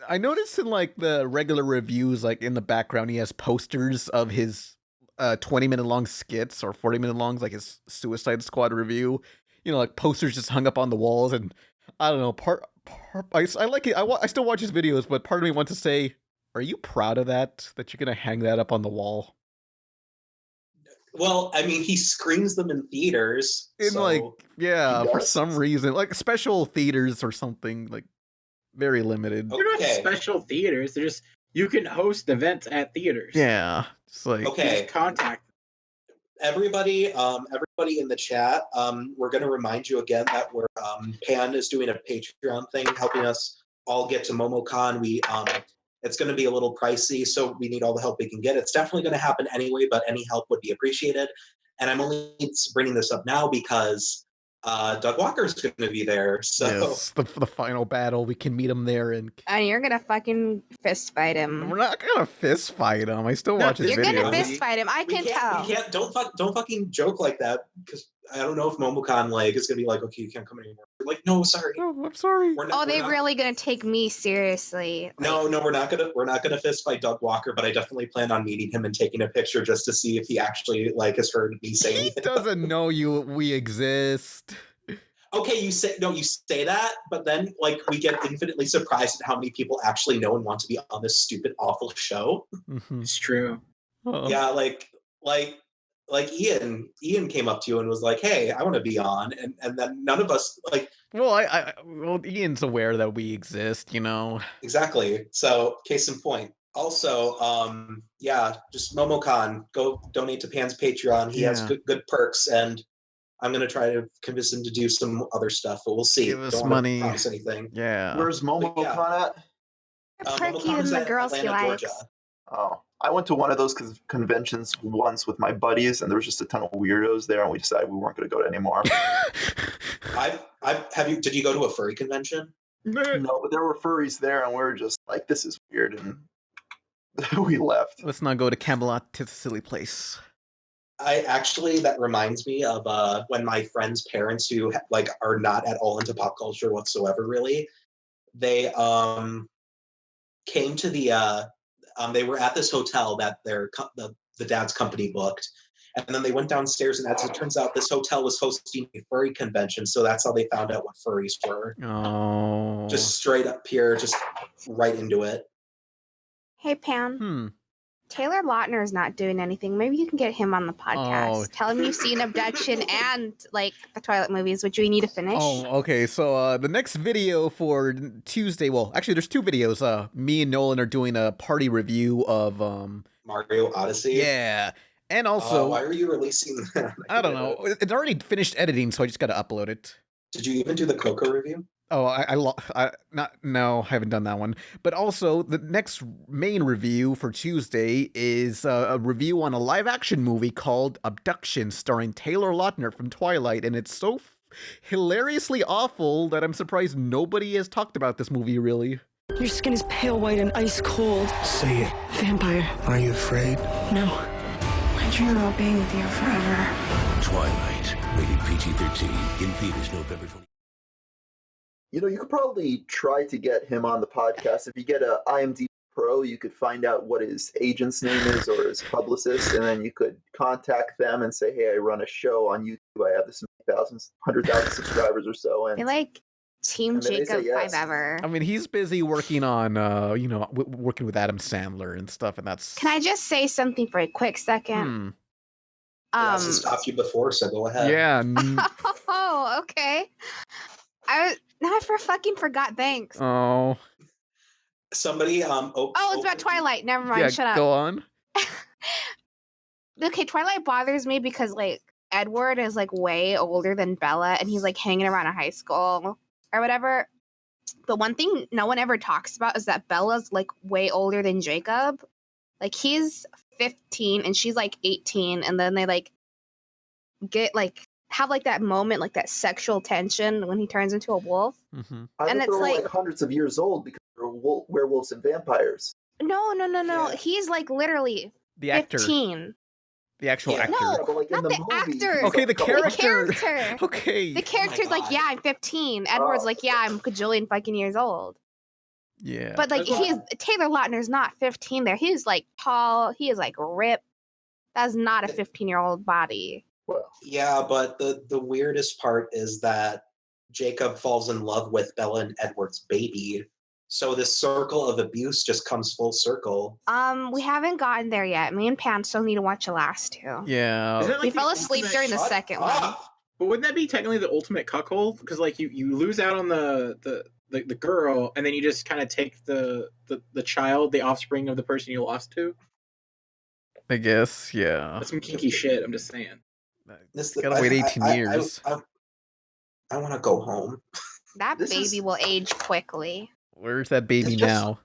I noticed in like the regular reviews, like in the background, he has posters of his 20-minute long skits or 40-minute longs, like his Suicide Squad review. You know, like posters just hung up on the walls, and I don't know. I like it. I still watch his videos, but part of me wants to say, are you proud of that you're gonna hang that up on the wall? Well, I mean, he screens them in theaters. For some reason, like special theaters or something, like very limited. They're not special theaters. They're just you can host events at theaters. Yeah, it's like okay. Contact everybody in the chat. We're going to remind you again that we're Pan is doing a Patreon thing, helping us all get to MomoCon. It's going to be a little pricey, so we need all the help we can get. It's definitely going to happen anyway, but any help would be appreciated. And I'm only bringing this up now because Doug Walker's going to be there. So Yes, the final battle. We can meet him there, and you're gonna fucking fist fight him. we're not gonna fist fight him. I still watch his You're videos. gonna fist fight him. I can tell. We can't. Don't fucking joke like that, because I don't know if Momocon like is gonna be like, okay, you can't come anymore. We're like, no, sorry. Oh, I'm sorry. They're really gonna take me seriously. No, we're not gonna fist fight Doug Walker, but I definitely plan on meeting him and taking a picture just to see if he actually like has heard me say anything. He doesn't know we exist. Okay, you say that, but then like we get infinitely surprised at how many people actually know and want to be on this stupid, awful show. Mm-hmm. It's true. Oh. Yeah, like Ian came up to you and was like, "Hey, I want to be on," and then none of us like. Well, Ian's aware that we exist, you know. Exactly. So, case in point. Also, just Momocon, go donate to Pan's Patreon. He has good perks, and I'm gonna try to convince him to do some other stuff, but we'll see. Give us Don't money. promise anything. Yeah. Where's Momocon at? Perky and the girls he likes. Georgia. Oh, I went to one of those conventions once with my buddies, and there was just a ton of weirdos there, and we decided we weren't going to go to anymore. Did you go to a furry convention? No, but there were furries there, and we were just like, this is weird, and we left. Let's not go to Camelot, to the silly place. That reminds me of when my friends' parents, who like are not at all into pop culture whatsoever, really, they came to the they were at this hotel that the dad's company booked, and then they went downstairs, and as it turns out, this hotel was hosting a furry convention, so that's how they found out what furries were. Oh. Just straight up here, just right into it. Hey, Pam. Taylor Lautner's not doing anything. Maybe you can get him on the podcast. Tell him you've seen Abduction and like the Twilight movies, which we need to finish. Oh, okay. So the next video for Tuesday, well, actually, there's two videos. Me and Nolan are doing a party review of Mario Odyssey. Yeah, and also, why are you releasing that? I don't know. It's already finished editing, so I just got to upload it. Did you even do the Coco review? Oh, I haven't done that one. But also, the next main review for Tuesday is a review on a live-action movie called Abduction, starring Taylor Lautner from Twilight, and it's so hilariously awful that I'm surprised nobody has talked about this movie, really. Your skin is pale white and ice cold. Say it. Vampire. Are you afraid? No. I dream about being with you forever. Twilight, rated PG-13, in theaters November 20. You know, you could probably try to get him on the podcast. If you get a IMDb Pro, you could find out what his agent's name is or his publicist, and then you could contact them and say, hey, I run a show on YouTube. I have this 100,000 subscribers or so. And I like Team Jacob yes. 5 I mean, he's busy working on, working with Adam Sandler and stuff, and that's... Can I just say something for a quick second? I stopped you before, so go ahead. Yeah. Oh, okay. I fucking forgot. Thanks. Oh. Somebody it's about Twilight. Never mind. Yeah, Shut up. Go on. Okay, Twilight bothers me because like Edward is like way older than Bella, and he's like hanging around a high school or whatever. But one thing no one ever talks about is that Bella's like way older than Jacob. Like he's 15 and she's like 18, and then they like get like have like that moment, like that sexual tension when he turns into a wolf. Mm-hmm. And it's like hundreds of years old because they're werewolves and vampires. No. Yeah. He's like literally The actor. 15. The actual actor. No, but like not the actor. Okay, the character. The character. Okay. The character's like, yeah, I'm 15. Edward's like, yeah, I'm cajillion fucking years old. Yeah. But like, Taylor Lautner's not 15 there. He's like tall. He is like ripped. That's not a 15-year-old body. Well, yeah, but the weirdest part is that Jacob falls in love with Bella and Edward's baby. So this circle of abuse just comes full circle. We haven't gotten there yet. Me and Pan still need to watch the last two. Yeah. We fell asleep during the second one. But wouldn't that be technically the ultimate cuckold? Because like you lose out on the girl, and then you just kind of take the child, the offspring of the person you lost to. I guess, yeah. That's some kinky shit. I'm just saying. Gotta wait 18 years. I want to go home. That baby will age quickly. Where's that baby now?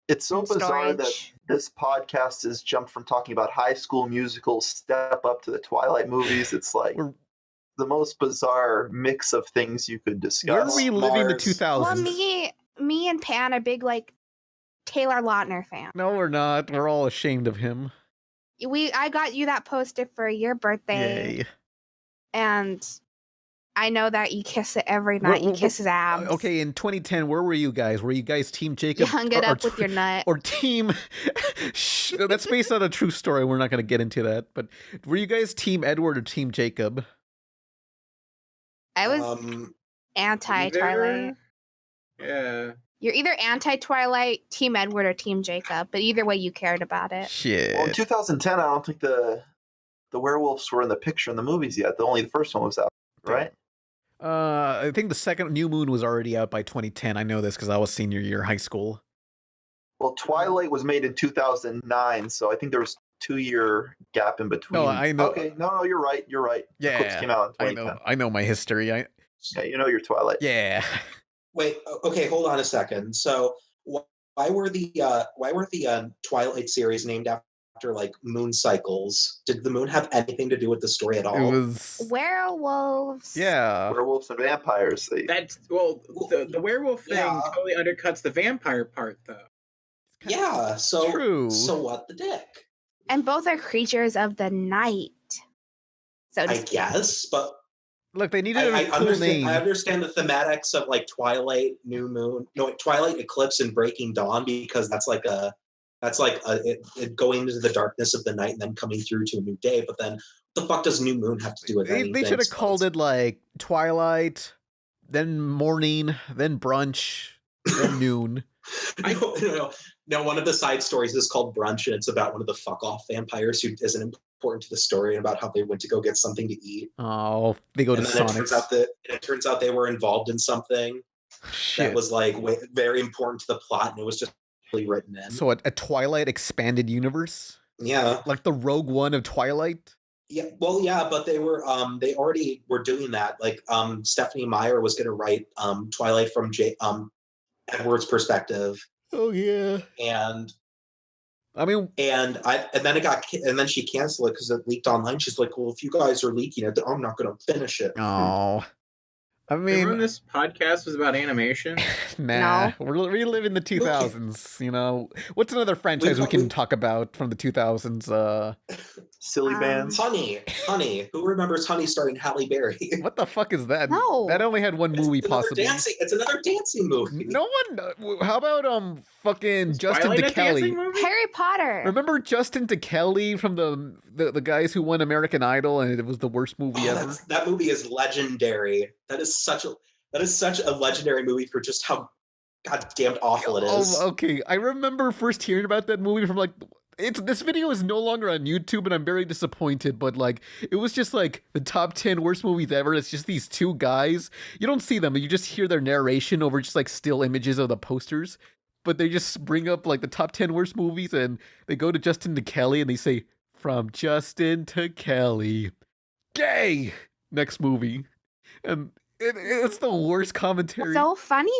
It's so bizarre that this podcast has jumped from talking about High School Musical step up to the Twilight movies. It's like the most bizarre mix of things you could discuss. Where are we living the 2000s? Well, me and Pan are big like Taylor Lautner fan. No, we're not. We're all ashamed of him. I got you that poster for your birthday. Yay. And I know that you kiss it every night. You kiss his abs. Okay, in 2010, where were you guys? Were you guys Team Jacob? You hung it up with your nut. Or Team... Shh, that's based on a true story. We're not going to get into that. But were you guys Team Edward or Team Jacob? I was anti-Twilight. Yeah. You're either anti-Twilight, Team Edward, or Team Jacob. But either way, you cared about it. Shit. Well, in 2010, I don't think the werewolves were in the picture in the movies yet. Only the first one was out, right? I think the second New Moon was already out by 2010. I know this because I was senior year high school. Well, Twilight was made in 2009, so I think there was a 2-year gap in between. No, I know. Okay, no, you're right. You're right. Yeah, the clips came out in 2010. I know my history. Yeah, you know your Twilight. Yeah. Wait, okay, hold on a second. So why were the Twilight series named after like moon cycles? Did the moon have anything to do with the story at all? It was werewolves. Yeah. Werewolves and vampires. That's the werewolf thing totally undercuts the vampire part though. Yeah, so true. So what the dick? And both are creatures of the night. So I guess, but look, they needed a cool name. I understand the thematics of like Twilight, New Moon, Twilight, Eclipse, and Breaking Dawn because that's like it going into the darkness of the night and then coming through to a new day. But then, what the fuck does New Moon have to do with anything? They should have called it like Twilight, then morning, then brunch, then noon. No, one of the side stories is called Brunch, and it's about one of the fuck off vampires who isn't important to the story and about how they went to go get something to eat. Oh, they go to Sonic. It turns out they were involved in something that was like very important to the plot, and it was just really written in. So a Twilight expanded universe? Yeah. Like the Rogue One of Twilight? Yeah, well, yeah, but they already were doing that. Like, Stephany Meyer was going to write Twilight from Edward's perspective. Oh yeah. And I mean, and then she canceled it because it leaked online. She's like, well, if you guys are leaking it, I'm not going to finish it. Oh. I mean, remember this podcast was about animation? Nah, we're reliving the 2000s. You know, what's another franchise we can talk about from the 2000s? Silly bands. Honey. Who remembers Honey starring Halle Berry? What the fuck is that? No, that only had one movie possibly. It's another dancing movie. No one. How about fucking Justin DeKelly? Harry Potter. Remember Justin DeKelly from the guys who won American Idol, and it was the worst movie ever. That movie is legendary. That is such a legendary movie for just how goddamn awful it is. Oh, okay. I remember first hearing about that movie from like this video is no longer on YouTube, and I'm very disappointed. But like, it was just like the top 10 worst movies ever. It's just these two guys. You don't see them, but you just hear their narration over just like still images of the posters. But they just bring up like the top 10 worst movies, and they go to Justin to Kelly, and they say, "From Justin to Kelly, gay." Next movie, and it's the worst commentary. So funny.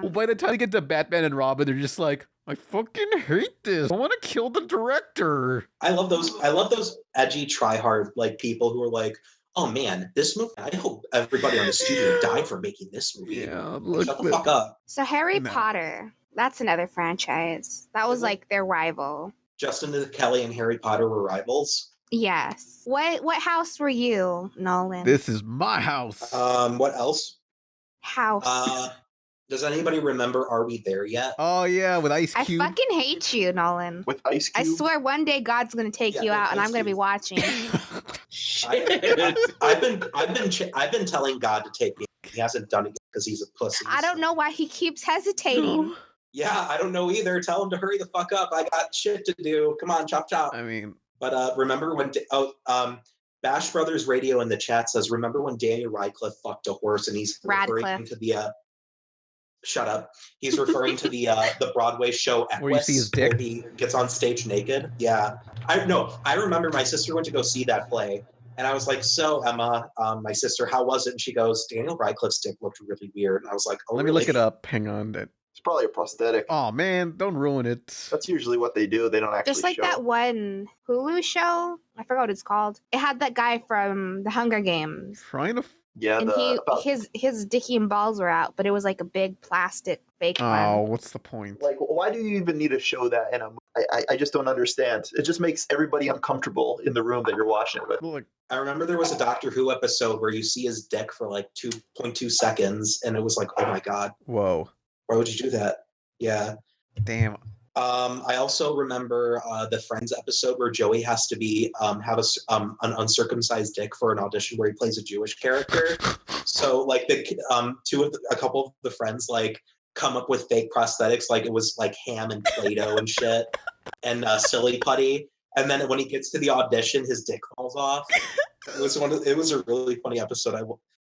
By the time they get to Batman and Robin, they're just like, I fucking hate this. I want to kill the director. I love those edgy try-hard like people who are like, oh man, this movie, I hope everybody on the studio died for making this movie. Yeah, shut the fuck up. So Harry Potter, that's another franchise. That was like their rival. Justin Kelly and Harry Potter were rivals. Yes. What house were you, Nolan? This is my house. What else? House. Does anybody remember Are We There Yet? Oh yeah, with Ice Cube. I fucking hate you, Nolan. With Ice Cube? I swear one day God's gonna take you out, and I'm gonna be watching. I've been telling God to take me. He hasn't done it because he's a pussy. I don't know why he keeps hesitating. Yeah, I don't know either. Tell him to hurry the fuck up. I got shit to do. Come on, chop chop. I mean, but remember when? Bash Brothers Radio in the chat says, remember when Daniel Radcliffe fucked a horse, and he's referring to the. Shut up. He's referring to the Broadway show Equus, where you see his dick. Where he gets on stage naked. Yeah. I remember my sister went to go see that play, and I was like, so Emma, my sister, how was it? And she goes, Daniel Radcliffe's dick looked really weird. And I was like, oh, let me really? look it up. Hang on. It's probably a prosthetic. Oh man, don't ruin it. That's usually what they do. They don't actually Just like show. that one Hulu show. I forgot what it's called. It had that guy from The Hunger Games. Trying to. Yeah, And his dicky and balls were out, but it was like a big plastic fake Oh, one. what's the point? like, why do you even need to show that in a movie? I just don't understand. It just makes everybody uncomfortable in the room that you're watching it with. Look, I remember there was a Doctor Who episode where you see his dick for like 2.2 seconds, and it was like, oh my god, whoa, why would you do that? Yeah. damn. I also remember the Friends episode where Joey has to be have an uncircumcised dick for an audition where he plays a Jewish character. So like a couple of the friends like come up with fake prosthetics, like it was like ham and Play-Doh and shit, and silly putty. And then when he gets to the audition, his dick falls off. It was a really funny episode.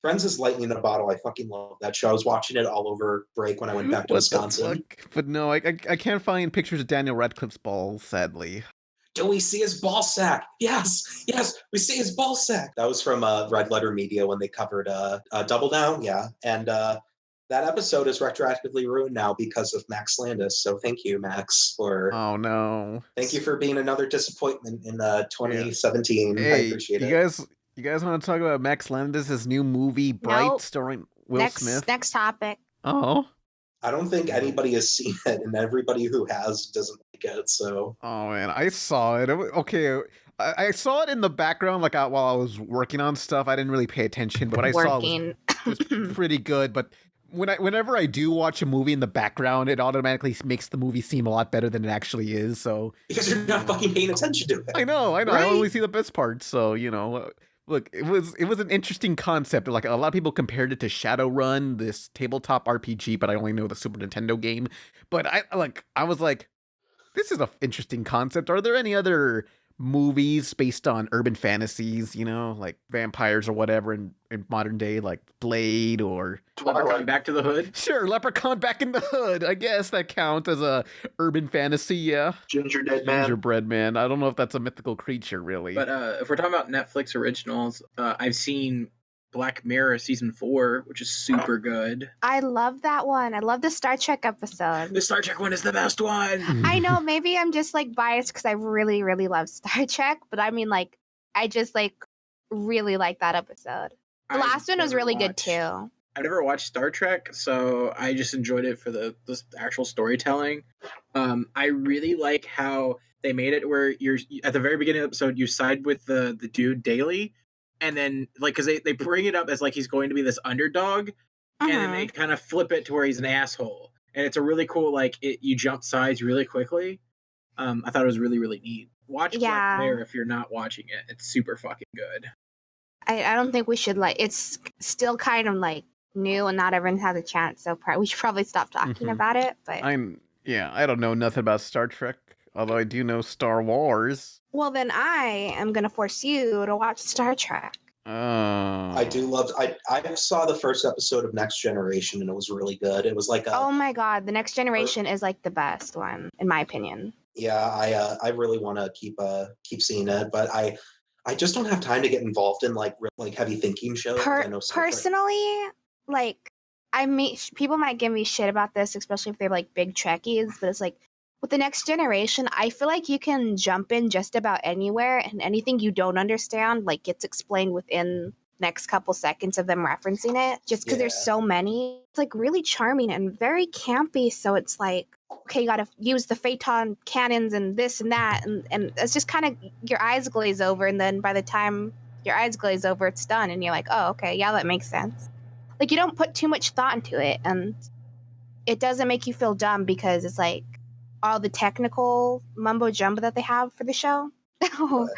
Friends is lightning in a bottle. I fucking love that show. I was watching it all over break when I went back to Wisconsin. But no, I can't find pictures of Daniel Radcliffe's balls, sadly. Do we see his ball sack? Yes, we see his ball sack. That was from Red Letter Media when they covered Double Down, yeah. And that episode is retroactively ruined now because of Max Landis. So thank you, Max, for... Oh, no. Thank you for being another disappointment in 2017. Hey, I appreciate it. You guys want to talk about Max Landis' new movie, Bright, Nope. starring Will Smith? Next topic. Oh. I don't think anybody has seen it, and everybody who has doesn't like it, so... Oh, man, I saw it. Okay, I saw it in the background, like while I was working on stuff. I didn't really pay attention, but what I saw was pretty good. But whenever I do watch a movie in the background, it automatically makes the movie seem a lot better than it actually is. So because you're not fucking paying attention to it. I know. Right? I only see the best parts. So look, it was an interesting concept. Like a lot of people compared it to Shadowrun, this tabletop RPG, but I only know the Super Nintendo game. But I was like, this is an interesting concept. Are there any other movies based on urban fantasies, like vampires or whatever in modern day, like Blade or Leprechaun Back to the Hood? Sure, Leprechaun Back in the Hood. I guess that counts as a urban fantasy, yeah. Gingerbread Man. I don't know if that's a mythical creature, really. But if we're talking about Netflix originals, I've seen Black Mirror season 4, which is super good. I love that one. I love the Star Trek episode. The Star Trek one is the best one. I know, maybe I'm just like biased because I really, really love Star Trek, but I mean, like, I just like really like that episode. The last one was really good too. I've never watched Star Trek, so I just enjoyed it for the actual storytelling. I really like how they made it where you're at the very beginning of the episode, you side with the dude daily. And then, like, because they bring it up as, like, he's going to be this underdog, and then they kind of flip it to where he's an asshole. And it's a really cool, like, you jump sides really quickly. I thought it was really, really neat. Watch Black Mirror if you're not watching it. It's super fucking good. I don't think we should, like, it's still kind of, like, new, and not everyone has a chance, so we should probably stop talking about it, but... I don't know nothing about Star Trek, although I do know Star Wars. Well, then I am going to force you to watch Star Trek. I do love... I saw the first episode of Next Generation, and it was really good. It was like a... Oh my god, the Next Generation is like the best one, in my opinion. Yeah, I really want to keep seeing it, but I just don't have time to get involved in like heavy thinking shows. Personally, like, people might give me shit about this, especially if they're like big Trekkies, but it's like, with the Next Generation, I feel like you can jump in just about anywhere, and anything you don't understand, like, gets explained within next couple seconds of them referencing it, just because there's so many. It's, like, really charming and very campy, so it's like, okay, you gotta use the phaeton cannons and this and that, and it's just kind of, your eyes glaze over, and then by the time your eyes glaze over, it's done, and you're like, oh, okay, yeah, that makes sense. Like, you don't put too much thought into it, and it doesn't make you feel dumb because it's, like, all the technical mumbo jumbo that they have for the show. So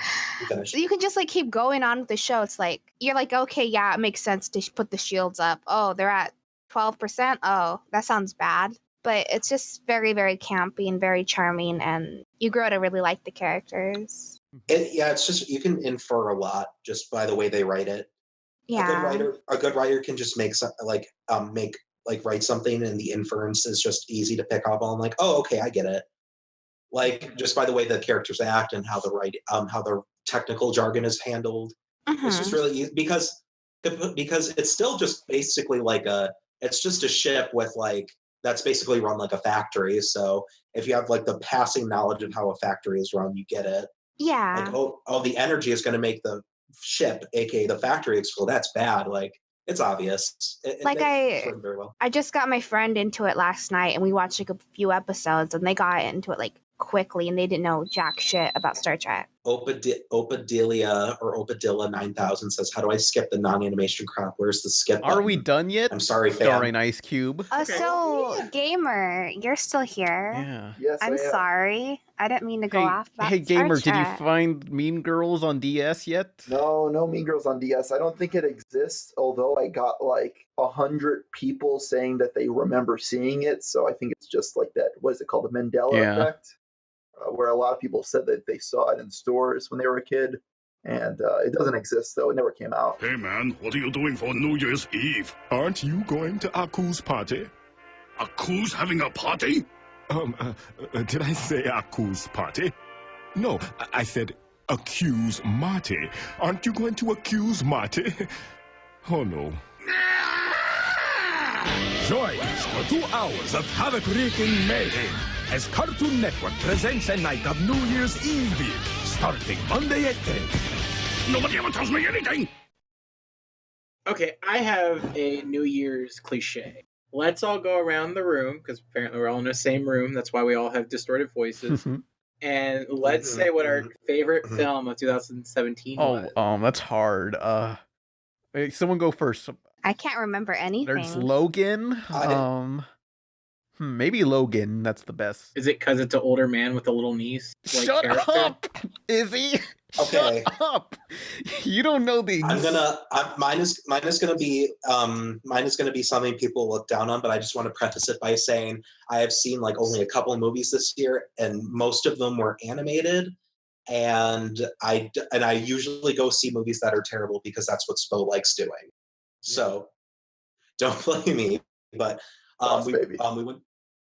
you can just like keep going on with the show. It's like, you're like, okay, yeah, it makes sense to put the shields up. Oh, they're at 12%. Oh, that sounds bad. But it's just very, very campy and very charming, and you grow to really like the characters. It's just, you can infer a lot just by the way they write it. Yeah. A good writer can just write something, and the inference is just easy to pick up on. Like, oh, okay, I get it. Like, just by the way the characters act and how the technical jargon is handled. It's just really easy because it's still just basically like it's just a ship with like that's basically run like a factory. So if you have like the passing knowledge of how a factory is run, you get it. Yeah. Like, oh, the energy is going to make the ship, aka the factory, explode. That's bad. Like, it's obvious. It's working very well. I just got my friend into it last night, and we watched like a few episodes, and they got into it like quickly, and they didn't know jack shit about Star Trek. Opadelia or Opadilla 9000 says, "How do I skip the non-animation crop? Where's the skip button?" Are we done yet? I'm sorry, fam. Starring Ice Cube. So, Gamer, you're still here. Yeah. Yes, I'm I am. sorry. I didn't mean to go off. Hey, Gamer, did you find Mean Girls on DS yet? No Mean Girls on DS. I don't think it exists, although I got like 100 people saying that they remember seeing it, so I think it's just like that, what is it called, the Mandela effect? Where a lot of people said that they saw it in stores when they were a kid, and it doesn't exist, though. It never came out. Hey, man, what are you doing for New Year's Eve? Aren't you going to Aku's party? Aku's having a party? Did I say Aku's party? No, I said accuse Marty. Aren't you going to accuse Marty? Oh, no. Join us for 2 hours of havoc-wreaking mayhem as Cartoon Network presents a night of New Year's Eve, starting Monday at 10. Nobody ever tells me anything! Okay, I have a New Year's cliche. Let's all go around the room, because apparently we're all in the same room. That's why we all have distorted voices. And let's say what our favorite film of 2017 was. That's hard. Hey, someone go first. I can't remember anything. There's Logan. Maybe Logan. That's the best. Is it because it's an older man with a little niece? Shut up, Izzy. Okay. Shut up. You don't know these. Mine is gonna be something people look down on, but I just want to preface it by saying I have seen like only a couple of movies this year, and most of them were animated. And I usually go see movies that are terrible because that's what Spo likes doing. So don't blame me. But we went.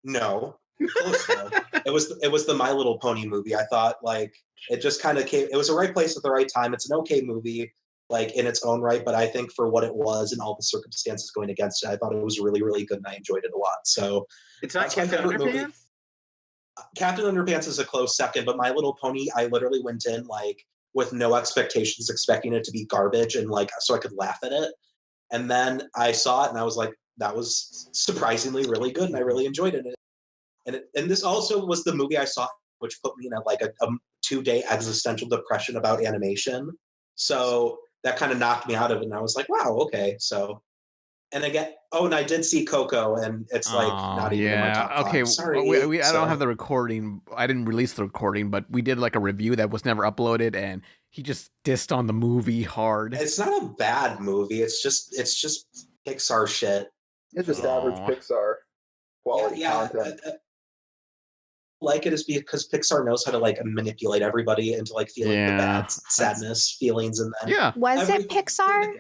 No, close though. It was the My Little Pony movie. I thought like it just kind of came. It was the right place at the right time. It's an okay movie, like in its own right. But I think for what it was and all the circumstances going against it, I thought it was really, really good, and I enjoyed it a lot. So it's not Captain Underpants. Captain Underpants is a close second, but My Little Pony, I literally went in like with no expectations, expecting it to be garbage, and like so I could laugh at it. And then I saw it, and I was like, that was surprisingly really good, and I really enjoyed it. And this also was the movie I saw, which put me in like a 2-day existential depression about animation. So that kind of knocked me out of it, and I was like, wow, okay. So, and again, and I did see Coco, and it's like not even in my top five. Okay, sorry. I don't have the recording. I didn't release the recording, but we did like a review that was never uploaded, and he just dissed on the movie hard. It's not a bad movie. It's just Pixar shit. It's just average Pixar quality content. Like it is because Pixar knows how to like manipulate everybody into like feeling the bad sadness feelings, and then Was it Pixar?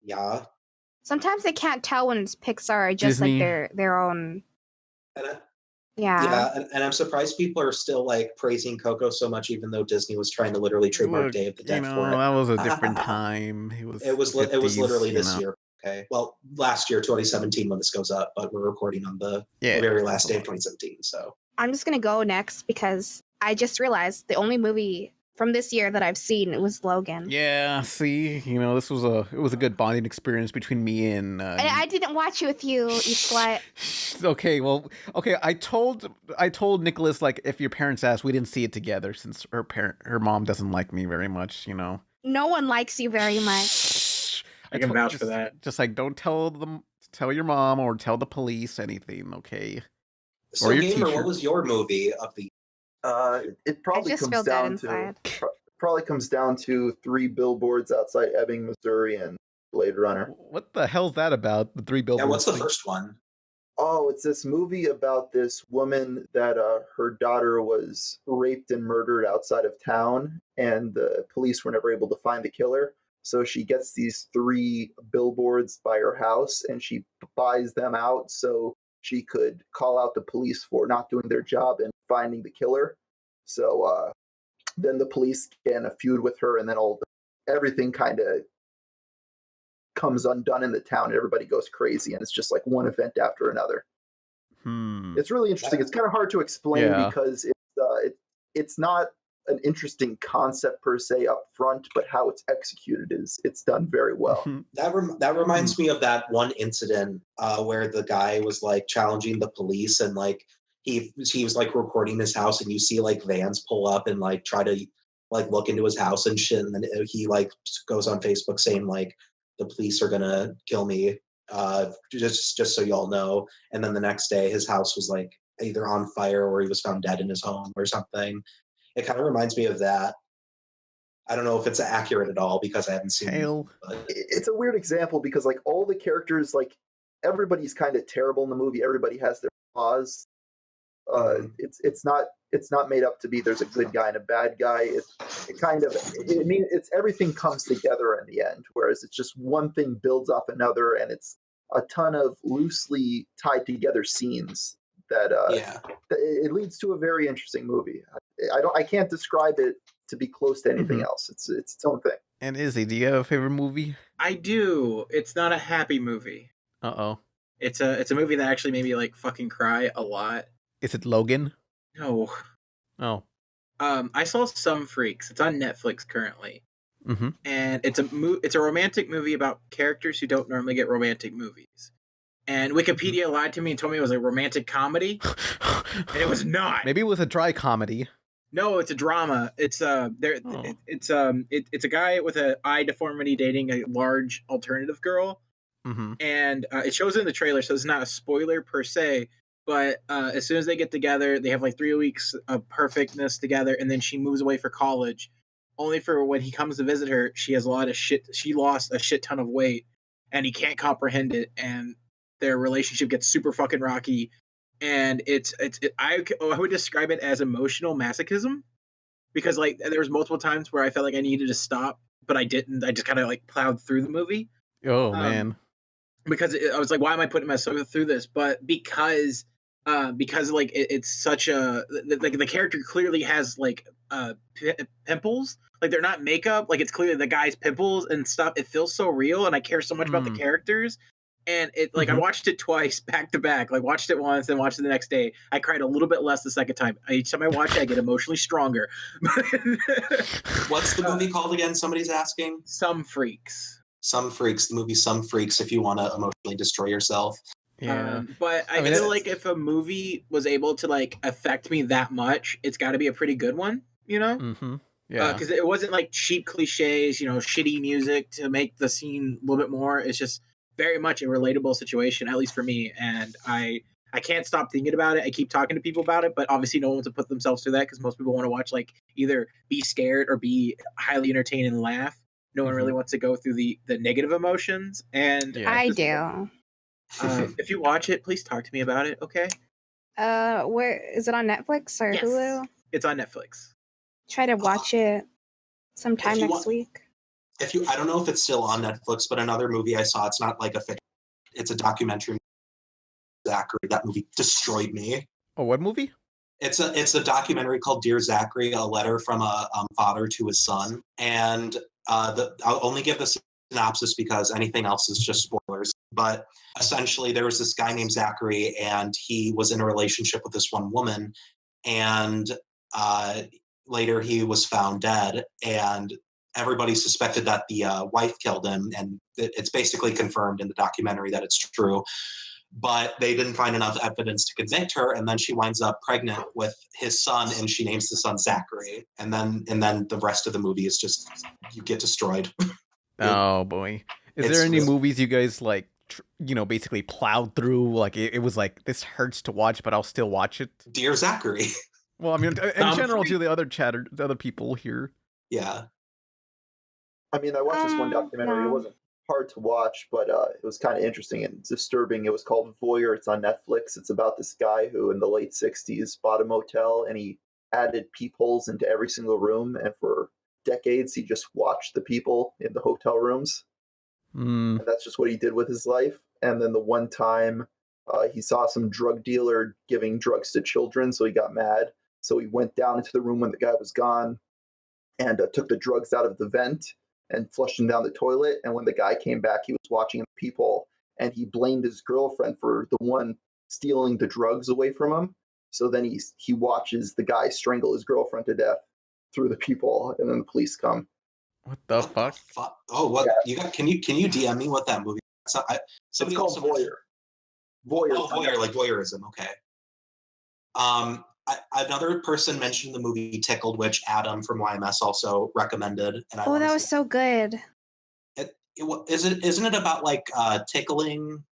Yeah. Sometimes I can't tell when it's Pixar or just Disney. like their own. Yeah, and I'm surprised people are still like praising Coco so much, even though Disney was trying to literally trademark Day of the Dead for it. That was a different time. It was 50s, literally this year. Okay, well, last year, 2017, when this goes up, but we're recording on the very last day of 2017. So I'm just gonna go next because I just realized the only movie from this year that I've seen was Logan. Yeah, see, this was a good bonding experience between me and. I didn't watch it with you, you slut. Okay. I told Nicholas, like, if your parents asked, we didn't see it together since her mom doesn't like me very much. No one likes you very much. I can vouch for that. Just like, don't tell your mom or tell the police anything, okay? So, Gamer, what was your movie of the? It probably comes down to 3 billboards outside Ebbing, Missouri, and Blade Runner. What the hell's that about? The 3 billboards. Yeah, what's the first one? Oh, it's this movie about this woman that her daughter was raped and murdered outside of town, and the police were never able to find the killer. So she gets these 3 billboards by her house, and she buys them out so she could call out the police for not doing their job and finding the killer. So then the police get in a feud with her, and then everything kind of comes undone in the town. Everybody goes crazy, and it's just like one event after another. It's really interesting. It's kind of hard to explain because it's not an interesting concept per se up front, but how it's executed it's done very well. That reminds me of that one incident where the guy was like challenging the police, and like he was like recording his house, and you see like vans pull up and like try to like look into his house and shit, and then he like goes on Facebook saying like the police are gonna kill me, just so y'all know. And then the next day his house was like either on fire or he was found dead in his home or something. It kind of reminds me of that. I don't know if it's accurate at all because I haven't seen it. But it's a weird example because like all the characters, like everybody's kind of terrible in the movie. Everybody has their flaws. It's not made up to be there's a good guy and a bad guy. It's everything comes together in the end, whereas it's just one thing builds off another, and it's a ton of loosely tied together scenes that it leads to a very interesting movie. I can't describe it to be close to anything else. It's its own thing. And Izzy, do you have a favorite movie? I do. It's not a happy movie. Uh-oh. It's a movie that actually made me like fucking cry a lot. Is it Logan? No. Oh. I saw Some Freaks. It's on Netflix currently. Mm-hmm. And it's a romantic movie about characters who don't normally get romantic movies. And Wikipedia lied to me and told me it was a romantic comedy, and it was not. Maybe it was a dry comedy. No, it's a drama. It's a guy with an eye deformity dating a large alternative girl, and it shows in the trailer, so it's not a spoiler per se. But as soon as they get together, they have like 3 weeks of perfectness together, and then she moves away for college. Only for when he comes to visit her, she has a lot of shit. She lost a shit ton of weight, and he can't comprehend it, and their relationship gets super fucking rocky. And I would describe it as emotional masochism, because like there was multiple times where I felt like I needed to stop, but I didn't. I just kind of like plowed through the movie. Oh man, because I was like, why am I putting myself through this? But because like it's such a like the character clearly has like pimples. Like they're not makeup. Like it's clearly the guy's pimples and stuff. It feels so real, and I care so much about the characters. And it like I watched it twice back to back. Like watched it once, then watched it the next day. I cried a little bit less the second time. Each time I watch it, I get emotionally stronger. What's the movie called again? Somebody's asking. Some Freaks. Some Freaks. The movie Some Freaks. If you want to emotionally destroy yourself. Yeah. But I feel like if a movie was able to like affect me that much, it's got to be a pretty good one. You know. Mm-hmm. Yeah. Because it wasn't like cheap cliches, shitty music to make the scene a little bit more. It's just very much a relatable situation, at least for me. And I can't stop thinking about it. I keep talking to people about it, but obviously no one wants to put themselves through that because most people want to watch like either be scared or be highly entertained and laugh. No one really wants to go through the negative emotions. And I do. If you watch it, please talk to me about it, okay? Where is it on Netflix or Hulu? It's on Netflix. Try to watch it sometime next week. I don't know if it's still on Netflix, but another movie I saw, it's not like a fiction, it's a documentary. Zachary, that movie destroyed me. Oh, what movie? It's a documentary called Dear Zachary, a letter from a father to his son. And I'll only give the synopsis because anything else is just spoilers. But essentially, there was this guy named Zachary, and he was in a relationship with this one woman. And later he was found dead, and everybody suspected that the wife killed him, and it's basically confirmed in the documentary that it's true. But they didn't find enough evidence to convict her, and then she winds up pregnant with his son, and she names the son Zachary. And then the rest of the movie is just you get destroyed. Oh boy, is there any movies you guys like? Basically plowed through? Like it was like this hurts to watch, but I'll still watch it. Dear Zachary. Well, I mean, in general, to the other people here. Yeah. I mean, I watched this one documentary. It wasn't hard to watch, but it was kind of interesting and disturbing. It was called Voyeur. It's on Netflix. It's about this guy who, in the late 60s, bought a motel, and he added peepholes into every single room. And for decades, he just watched the people in the hotel rooms. And that's just what he did with his life. And then the one time he saw some drug dealer giving drugs to children, so he got mad. So he went down into the room when the guy was gone and took the drugs out of the vent and flushed them down the toilet. And when the guy came back, he was watching the peephole, and he blamed his girlfriend for the one stealing the drugs away from him. So then he watches the guy strangle his girlfriend to death through the peephole, and then the police come. What the fuck? Oh, what Yeah. you got? Can you DM me what that movie? It's called Voyeur. Voyeur. Oh, voyeur, like voyeurism. Okay. Another person mentioned the movie Tickled, which Adam from YMS also recommended. And Oh, that was so good. Isn't it about like tickling?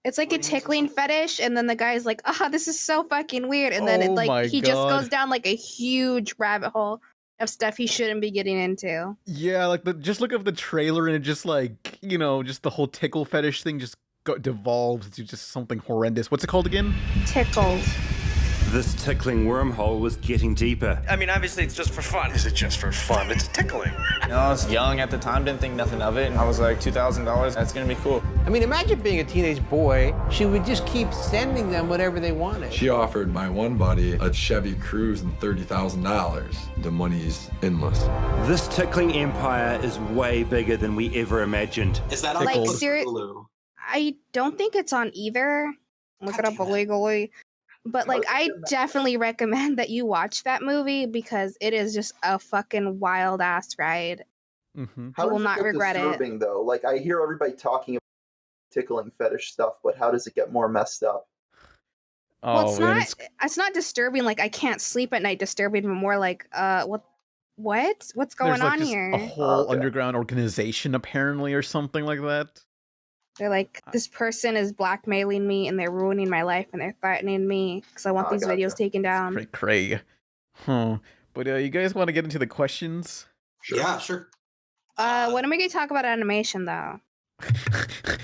It's like a tickling fetish, and then the guy's like, this is so fucking weird. And then he just goes down like a huge rabbit hole of stuff he shouldn't be getting into. Yeah, like just look up the trailer and it just like, just the whole tickle fetish thing just devolves into just something horrendous. What's it called again? Tickled. This tickling wormhole was getting deeper. I mean, obviously it's just for fun. Is it just for fun? It's tickling. I was young at the time, didn't think nothing of it. And I was like, $2,000, that's gonna be cool. I mean, imagine being a teenage boy. She would just keep sending them whatever they wanted. She offered my one buddy a Chevy Cruze and $30,000. The money's endless. This tickling empire is way bigger than we ever imagined. Is that on like Hulu? I don't think it's on either. Look it up illegally. But like, I definitely recommend that you watch that movie because it is just a fucking wild ass ride. Mm-hmm. How you will does not it get regret disturbing, it. Though? Like, I hear everybody talking about tickling fetish stuff, but how does it get more messed up? Well, it's not disturbing. Like, I can't sleep at night disturbing, but more like, what's going on here? A whole underground organization apparently, or something like that. They're like, this person is blackmailing me and they're ruining my life and they're threatening me because I want these videos taken down. Pretty cray. Huh. But you guys want to get into the questions? Sure. Yeah, sure. When are we going to talk about animation, though?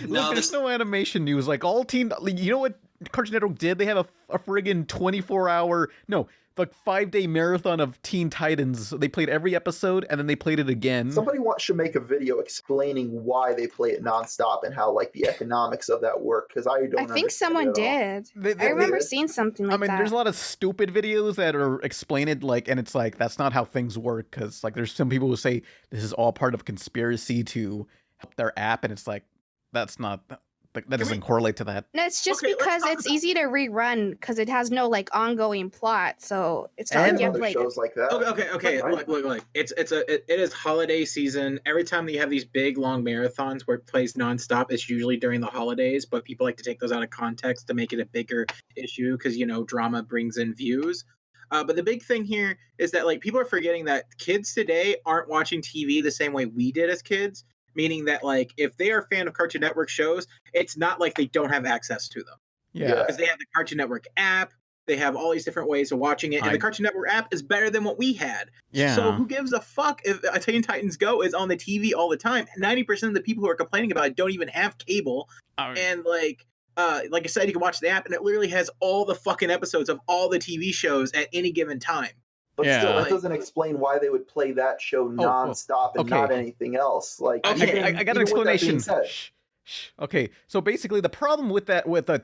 Look, there's no animation news. Like, all teen... You know what Cartoon Network did? They have a friggin' 24-hour... No, like 5-day marathon of Teen Titans. They played every episode, and then they played it again. Somebody should make a video explaining why they play it nonstop and how, like, the economics of that work, because I think someone did. I remember seeing something like that. I mean, there's a lot of stupid videos that are explained, like, and it's like, that's not how things work, because, like, there's some people who say this is all part of conspiracy to help their app, and it's like, that's not... That doesn't correlate to that. No, it's just because it's easy to rerun because it has no like ongoing plot, so it's not like you have to, like shows like that. Okay. Look. It is holiday season. Every time that you have these big long marathons where it plays nonstop, it's usually during the holidays. But people like to take those out of context to make it a bigger issue because drama brings in views. But the big thing here is that like people are forgetting that kids today aren't watching TV the same way we did as kids. Meaning that, like, if they are a fan of Cartoon Network shows, it's not like they don't have access to them. Yeah. Because they have the Cartoon Network app, they have all these different ways of watching it, and the Cartoon Network app is better than what we had. Yeah. So who gives a fuck if Teen Titans Go is on the TV all the time? 90% of the people who are complaining about it don't even have cable. And, like I said, you can watch the app, and it literally has all the fucking episodes of all the TV shows at any given time. But still, that doesn't explain why they would play that show nonstop and not anything else. Like, I got an explanation. Okay, so basically the problem with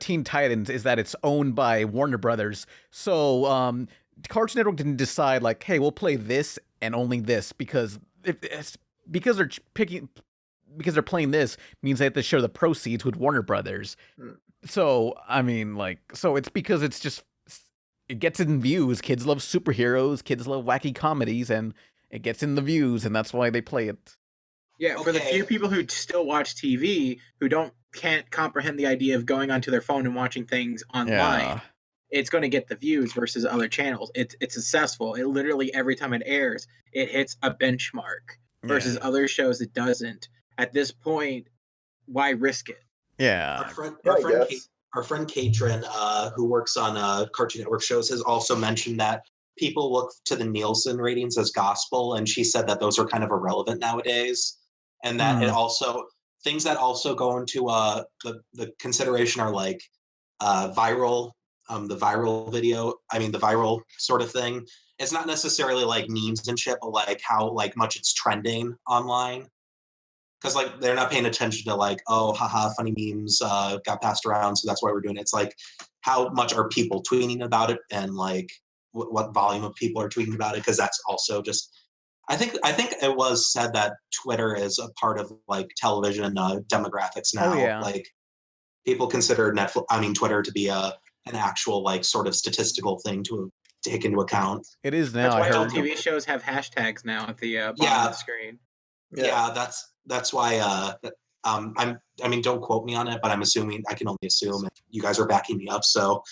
Teen Titans is that it's owned by Warner Brothers. So Cartoon Network didn't decide like, hey, we'll play this and only this because they're playing this means they have to share the proceeds with Warner Brothers. So I mean, like, so it's because it's just. It gets in views. Kids love superheroes. Kids love wacky comedies, and it gets in the views, and that's why they play it. Yeah, for the few people who still watch TV, who can't comprehend the idea of going onto their phone and watching things online, it's going to get the views versus other channels. It's successful. It literally every time it airs, it hits a benchmark versus other shows it doesn't. At this point, why risk it? Yeah. Our friend Katrin, who works on Cartoon Network shows, has also mentioned that people look to the Nielsen ratings as gospel, and she said that those are kind of irrelevant nowadays, and that it also things that also go into the consideration are like viral, the viral sort of thing. It's not necessarily like memes and shit, but like how like much it's trending online. Because like they're not paying attention to like, oh, haha, funny memes got passed around, so that's why we're doing it. It's like, how much are people tweeting about it, and like what volume of people are tweeting about it? Because that's also just, I think it was said that Twitter is a part of like television demographics now. Oh, yeah. Like people consider Twitter to be a an actual like sort of statistical thing to take into account. It is now. That's why I all heard. TV shows have hashtags now at the bottom of the screen. Yeah, that's why. I mean, don't quote me on it, but I'm assuming, I can only assume, you guys are backing me up, so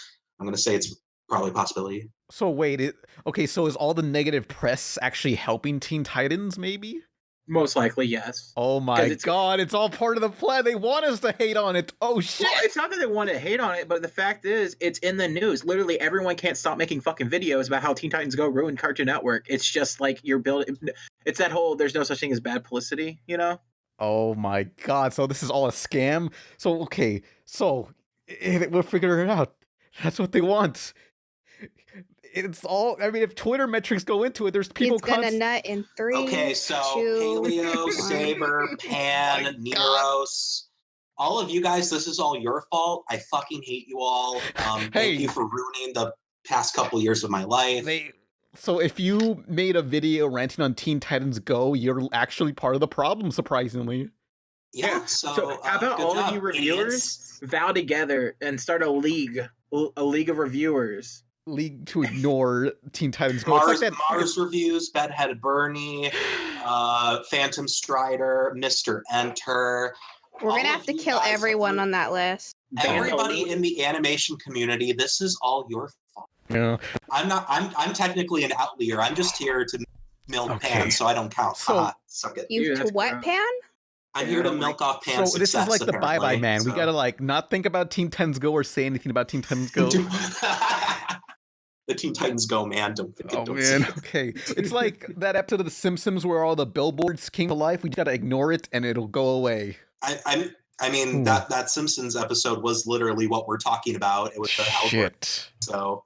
I'm gonna say it's probably a possibility. So wait, okay, so is all the negative press actually helping Teen Titans, maybe? Most likely, yes. Oh my god, it's all part of the plan. They want us to hate on it. Oh shit. Well, it's not that they want to hate on it, but the fact is, it's in the news. Literally, everyone can't stop making fucking videos about how Teen Titans Go ruined Cartoon Network. It's just like you're building. It's that whole there's no such thing as bad publicity, you know? Oh my god, so this is all a scam? So, okay, so we'll figure it out. That's what they want. It's all, I mean, if Twitter metrics go into it, there's people He's gonna nut in 3, Okay, so 2, Paleo, 1. Saber, Pan, Neros, all of you guys, this is all your fault. I fucking hate you all. Thank you for ruining the past couple years of my life. So if you made a video ranting on Teen Titans Go, you're actually part of the problem, surprisingly. Yeah, so how about good all job, of you reviewers vow together and start a league of reviewers? League to ignore Teen Titans Go. Mars reviews, Bedhead Bernie, Phantom Strider, Mr. Enter. We're gonna have to kill everyone on that list. Everybody in the animation community, this is all your fault. Yeah. I'm technically an outlier. I'm just here to milk Pan, so I don't count. Suck it. You to what, Pan? I'm here to milk off Pan's So this is like the apparently, bye-bye man. so. We gotta like not think about Teen Titans Go or say anything about Teen Titans Go. The Teen Titans Go, man. Don't think it. Oh don't man, see it. okay. It's like that episode of The Simpsons where all the billboards came to life. We just gotta ignore it and it'll go away. I mean that Simpsons episode was literally what we're talking about. It was the algorithm. So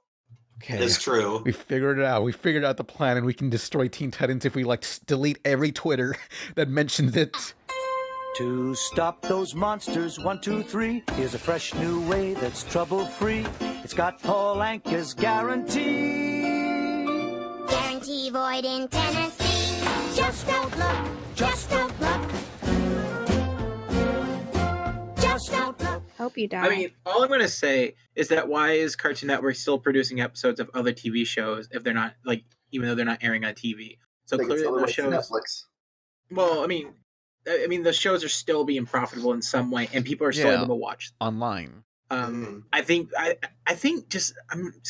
Okay. it's true. We figured it out. We figured out the plan, and we can destroy Teen Titans if we like delete every Twitter that mentions it. To stop those monsters, 1, 2, 3. Here's a fresh new way that's trouble-free. It's got Paul Anka's guarantee. Guarantee void in Tennessee. Just don't look. Just don't look. Just don't look. Hope you die. I mean, all I'm gonna say is that why is Cartoon Network still producing episodes of other TV shows if they're not like, even though they're not airing on TV? So clearly those shows. Netflix. Well, I mean, the shows are still being profitable in some way, and people are still able to watch them. Online. I think I'm just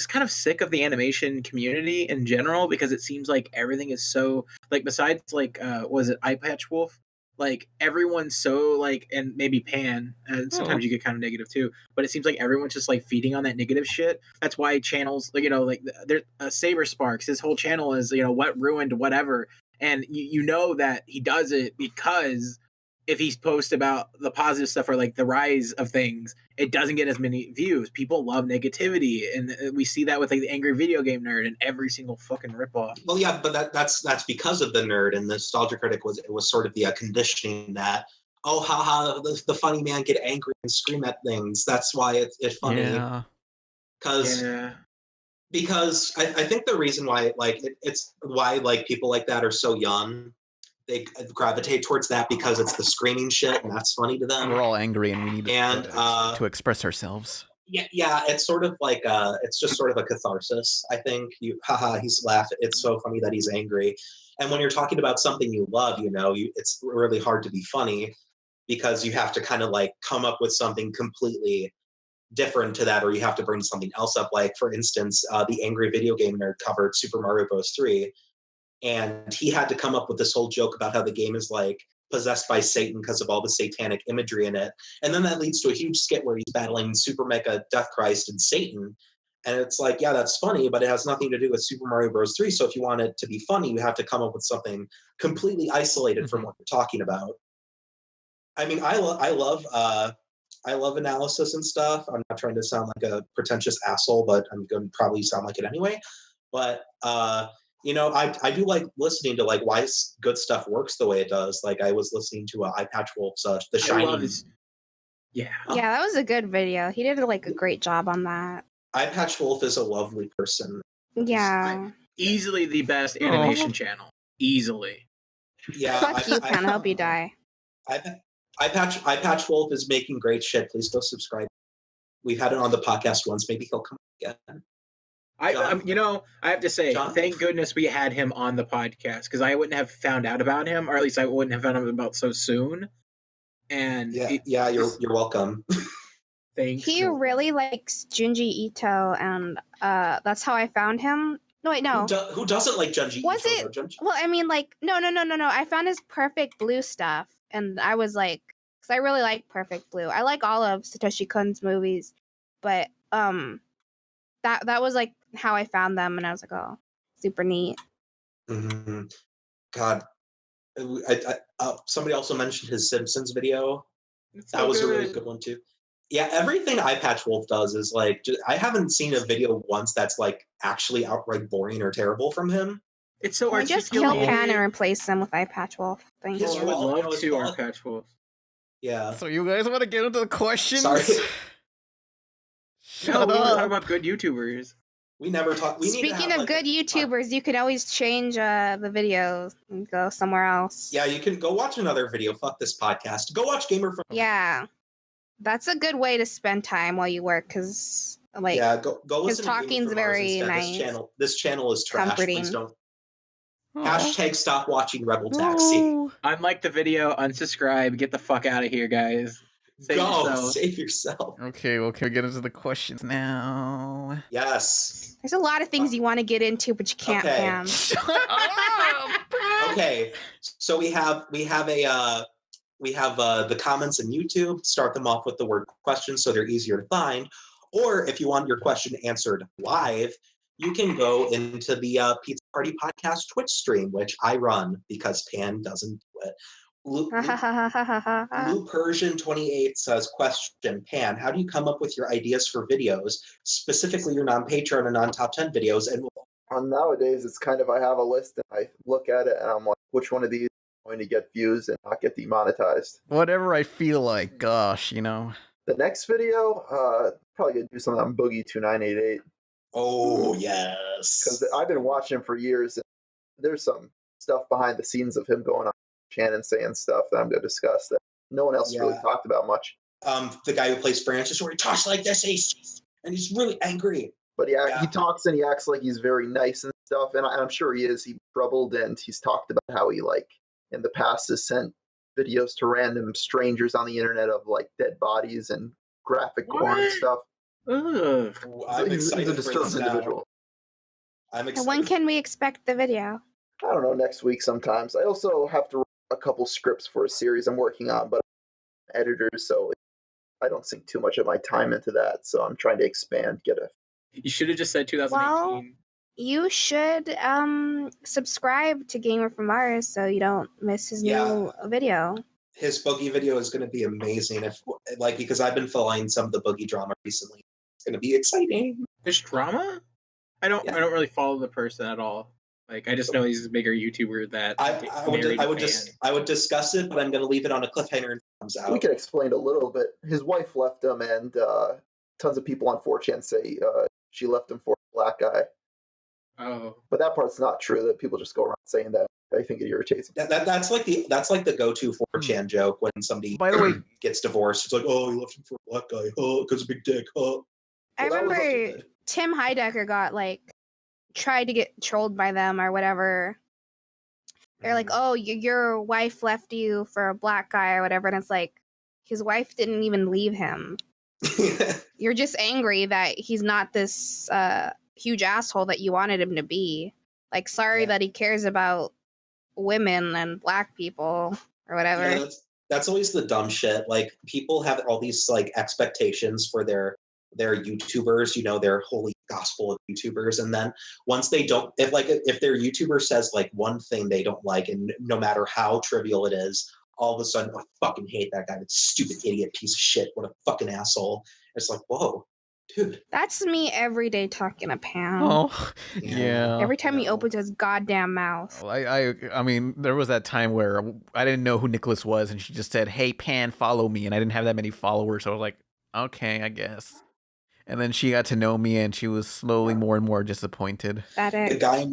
kind of sick of the animation community in general because it seems like everything is so like, besides like was it Eye Patch Wolf? Like everyone's so like, and maybe Pan, and sometimes you get kind of negative too, but it seems like everyone's just like feeding on that negative shit. That's why channels, like, you know, like there's Saber Sparks, his whole channel is, you know, what ruined whatever. And you know that he does it because if he posts about the positive stuff or like the rise of things, it doesn't get as many views. People love negativity, and we see that with like the Angry Video Game Nerd and every single fucking ripoff. Well, yeah, but that's because of the nerd, and the Nostalgia Critic was sort of the conditioning that, oh, haha, the funny man get angry and scream at things. That's why it's funny. Yeah. Because I think the reason why it's why like people like that are so young, they gravitate towards that because it's the screaming shit and that's funny to them. We're all angry and we need to express ourselves. Yeah, it's sort of like it's just sort of a catharsis. I think he's laughing. It's so funny that he's angry. And when you're talking about something you love, you know, it's really hard to be funny because you have to kind of like come up with something completely different to that, or you have to bring something else up. Like for instance, the Angry Video Game Nerd covered Super Mario Bros. 3. And he had to come up with this whole joke about how the game is like possessed by Satan because of all the satanic imagery in it. And then that leads to a huge skit where he's battling Super Mega Death Christ and Satan. And it's like, yeah, that's funny, but it has nothing to do with Super Mario Bros. 3. So if you want it to be funny, you have to come up with something completely isolated from what you're talking about. I mean, I love analysis and stuff. I'm not trying to sound like a pretentious asshole, but I'm going to probably sound like it anyway. But, you know, I do like listening to like why good stuff works the way it does. Like I was listening to Eye Patch Wolf's The Shining. Yeah, that was a good video. He did like a great job on that. Eye Patch Wolf is a lovely person. Yeah, easily the best animation channel. Easily. Yeah. Fuck you, Pan. I hope you die. Eye Patch Wolf is making great shit. Please go subscribe. we've had it on the podcast once. Maybe he'll come again. I have to say, John? thank goodness we had him on the podcast, because I wouldn't have found out about him, or at least I wouldn't have found out about so soon. And you're welcome. Thanks. He really likes Junji Ito, and that's how I found him. No, wait, no. Who doesn't like Junji Was Ito? it? Junji? Well, I mean, like, no. I found his Perfect Blue stuff, and I was like, because I really like Perfect Blue. I like all of Satoshi Kon's movies, but that was like how I found them, and I was like, oh, super neat. Mm-hmm. God, somebody also mentioned his Simpsons video. That was a really good one too. Yeah, everything Eye Patch Wolf does is like, I haven't seen a video once that's like actually outright boring or terrible from him. It's so I just kill Pan and replace them with Eye Patch Wolf. Thank you. I would love to Eye Patch Wolf. Yeah. So you guys want to get into the questions? Sorry. We want to talk about good YouTubers. We never talk. Speaking of good YouTubers, you can always change the video and go somewhere else. Yeah, you can go watch another video. Fuck this podcast. Go watch Gamer from. Yeah, that's a good way to spend time while you work, because like go listen. His to talking's very nice. This channel is trash. Comforting. Please don't. Hashtag stop watching Rebel Taxi. Unlike the video, unsubscribe. Get the fuck out of here, guys. Save yourself. Okay, well, can we get into the questions now? Yes. There's a lot of things you want to get into, but you can't, Pam. Okay, so we have the comments in YouTube. Start them off with the word question so they're easier to find. Or if you want your question answered live, you can go into the Pizza Party Podcast Twitch stream, which I run because Pan doesn't do it. Lou Persian 28 says, question, Pan, how do you come up with your ideas for videos, specifically your non-Patreon and non-top 10 videos? And nowadays, it's kind of, I have a list and I look at it and I'm like, which one of these is going to get views and not get demonetized? Whatever I feel like, gosh, you know. The next video, probably going to do something on Boogie 2988. Oh, yes. Because I've been watching him for years and there's some stuff behind the scenes of him going on Shannon saying stuff that I'm going to discuss that no one else really talked about much. The guy who plays Francis, where he talks like this, and he's really angry. But yeah, he talks and he acts like he's very nice and stuff, and I'm sure he is. He's troubled, and he's talked about how he, like, in the past has sent videos to random strangers on the internet of, like, dead bodies and graphic porn and stuff. He's a disturbed individual. I'm excited. And when can we expect the video? I don't know, next week sometimes. I also have to write a couple scripts for a series I'm working on, but I'm an editor, so I don't sink too much of my time into that. So I'm trying to expand, You should have just said 2018. Well, you should subscribe to Gamer from Mars so you don't miss his new video. His Boogie video is going to be amazing. Because I've been following some of the Boogie drama recently. It's going to be exciting. There's drama? I don't really follow the person at all. Like, I just know he's a bigger YouTuber that I would discuss it, but I'm going to leave it on a cliffhanger and it comes out. We can explain a little bit. His wife left him, and tons of people on 4chan say she left him for a black guy. Oh, but that part's not true. That people just go around saying that. I think it irritates me. That's like the go-to 4chan joke when somebody gets divorced. It's like, oh, you left him for a black guy. Oh, because of big dick. Oh. I remember Tim Heidecker got tried to get trolled by them or whatever. They're like, oh, your wife left you for a black guy or whatever. And it's like, his wife didn't even leave him. You're just angry that he's not this huge asshole that you wanted him to be. Like, sorry that he cares about women and black people or whatever. Yeah, that's always the dumb shit. Like, people have all these expectations for their YouTubers, their holy gospel of YouTubers, and then once they don't, if their YouTuber says one thing they don't like, and no matter how trivial it is, all of a sudden, I fucking hate that guy, that stupid idiot piece of shit, what a fucking asshole. It's like, whoa, dude. That's me every day talking to Pam. Oh, yeah. Every time he opens his goddamn mouth. I mean, there was that time where I didn't know who Nicholas was, and she just said, hey, Pan, follow me, and I didn't have that many followers, so I was like, okay, I guess. And then she got to know me, and she was slowly more and more disappointed. The guy.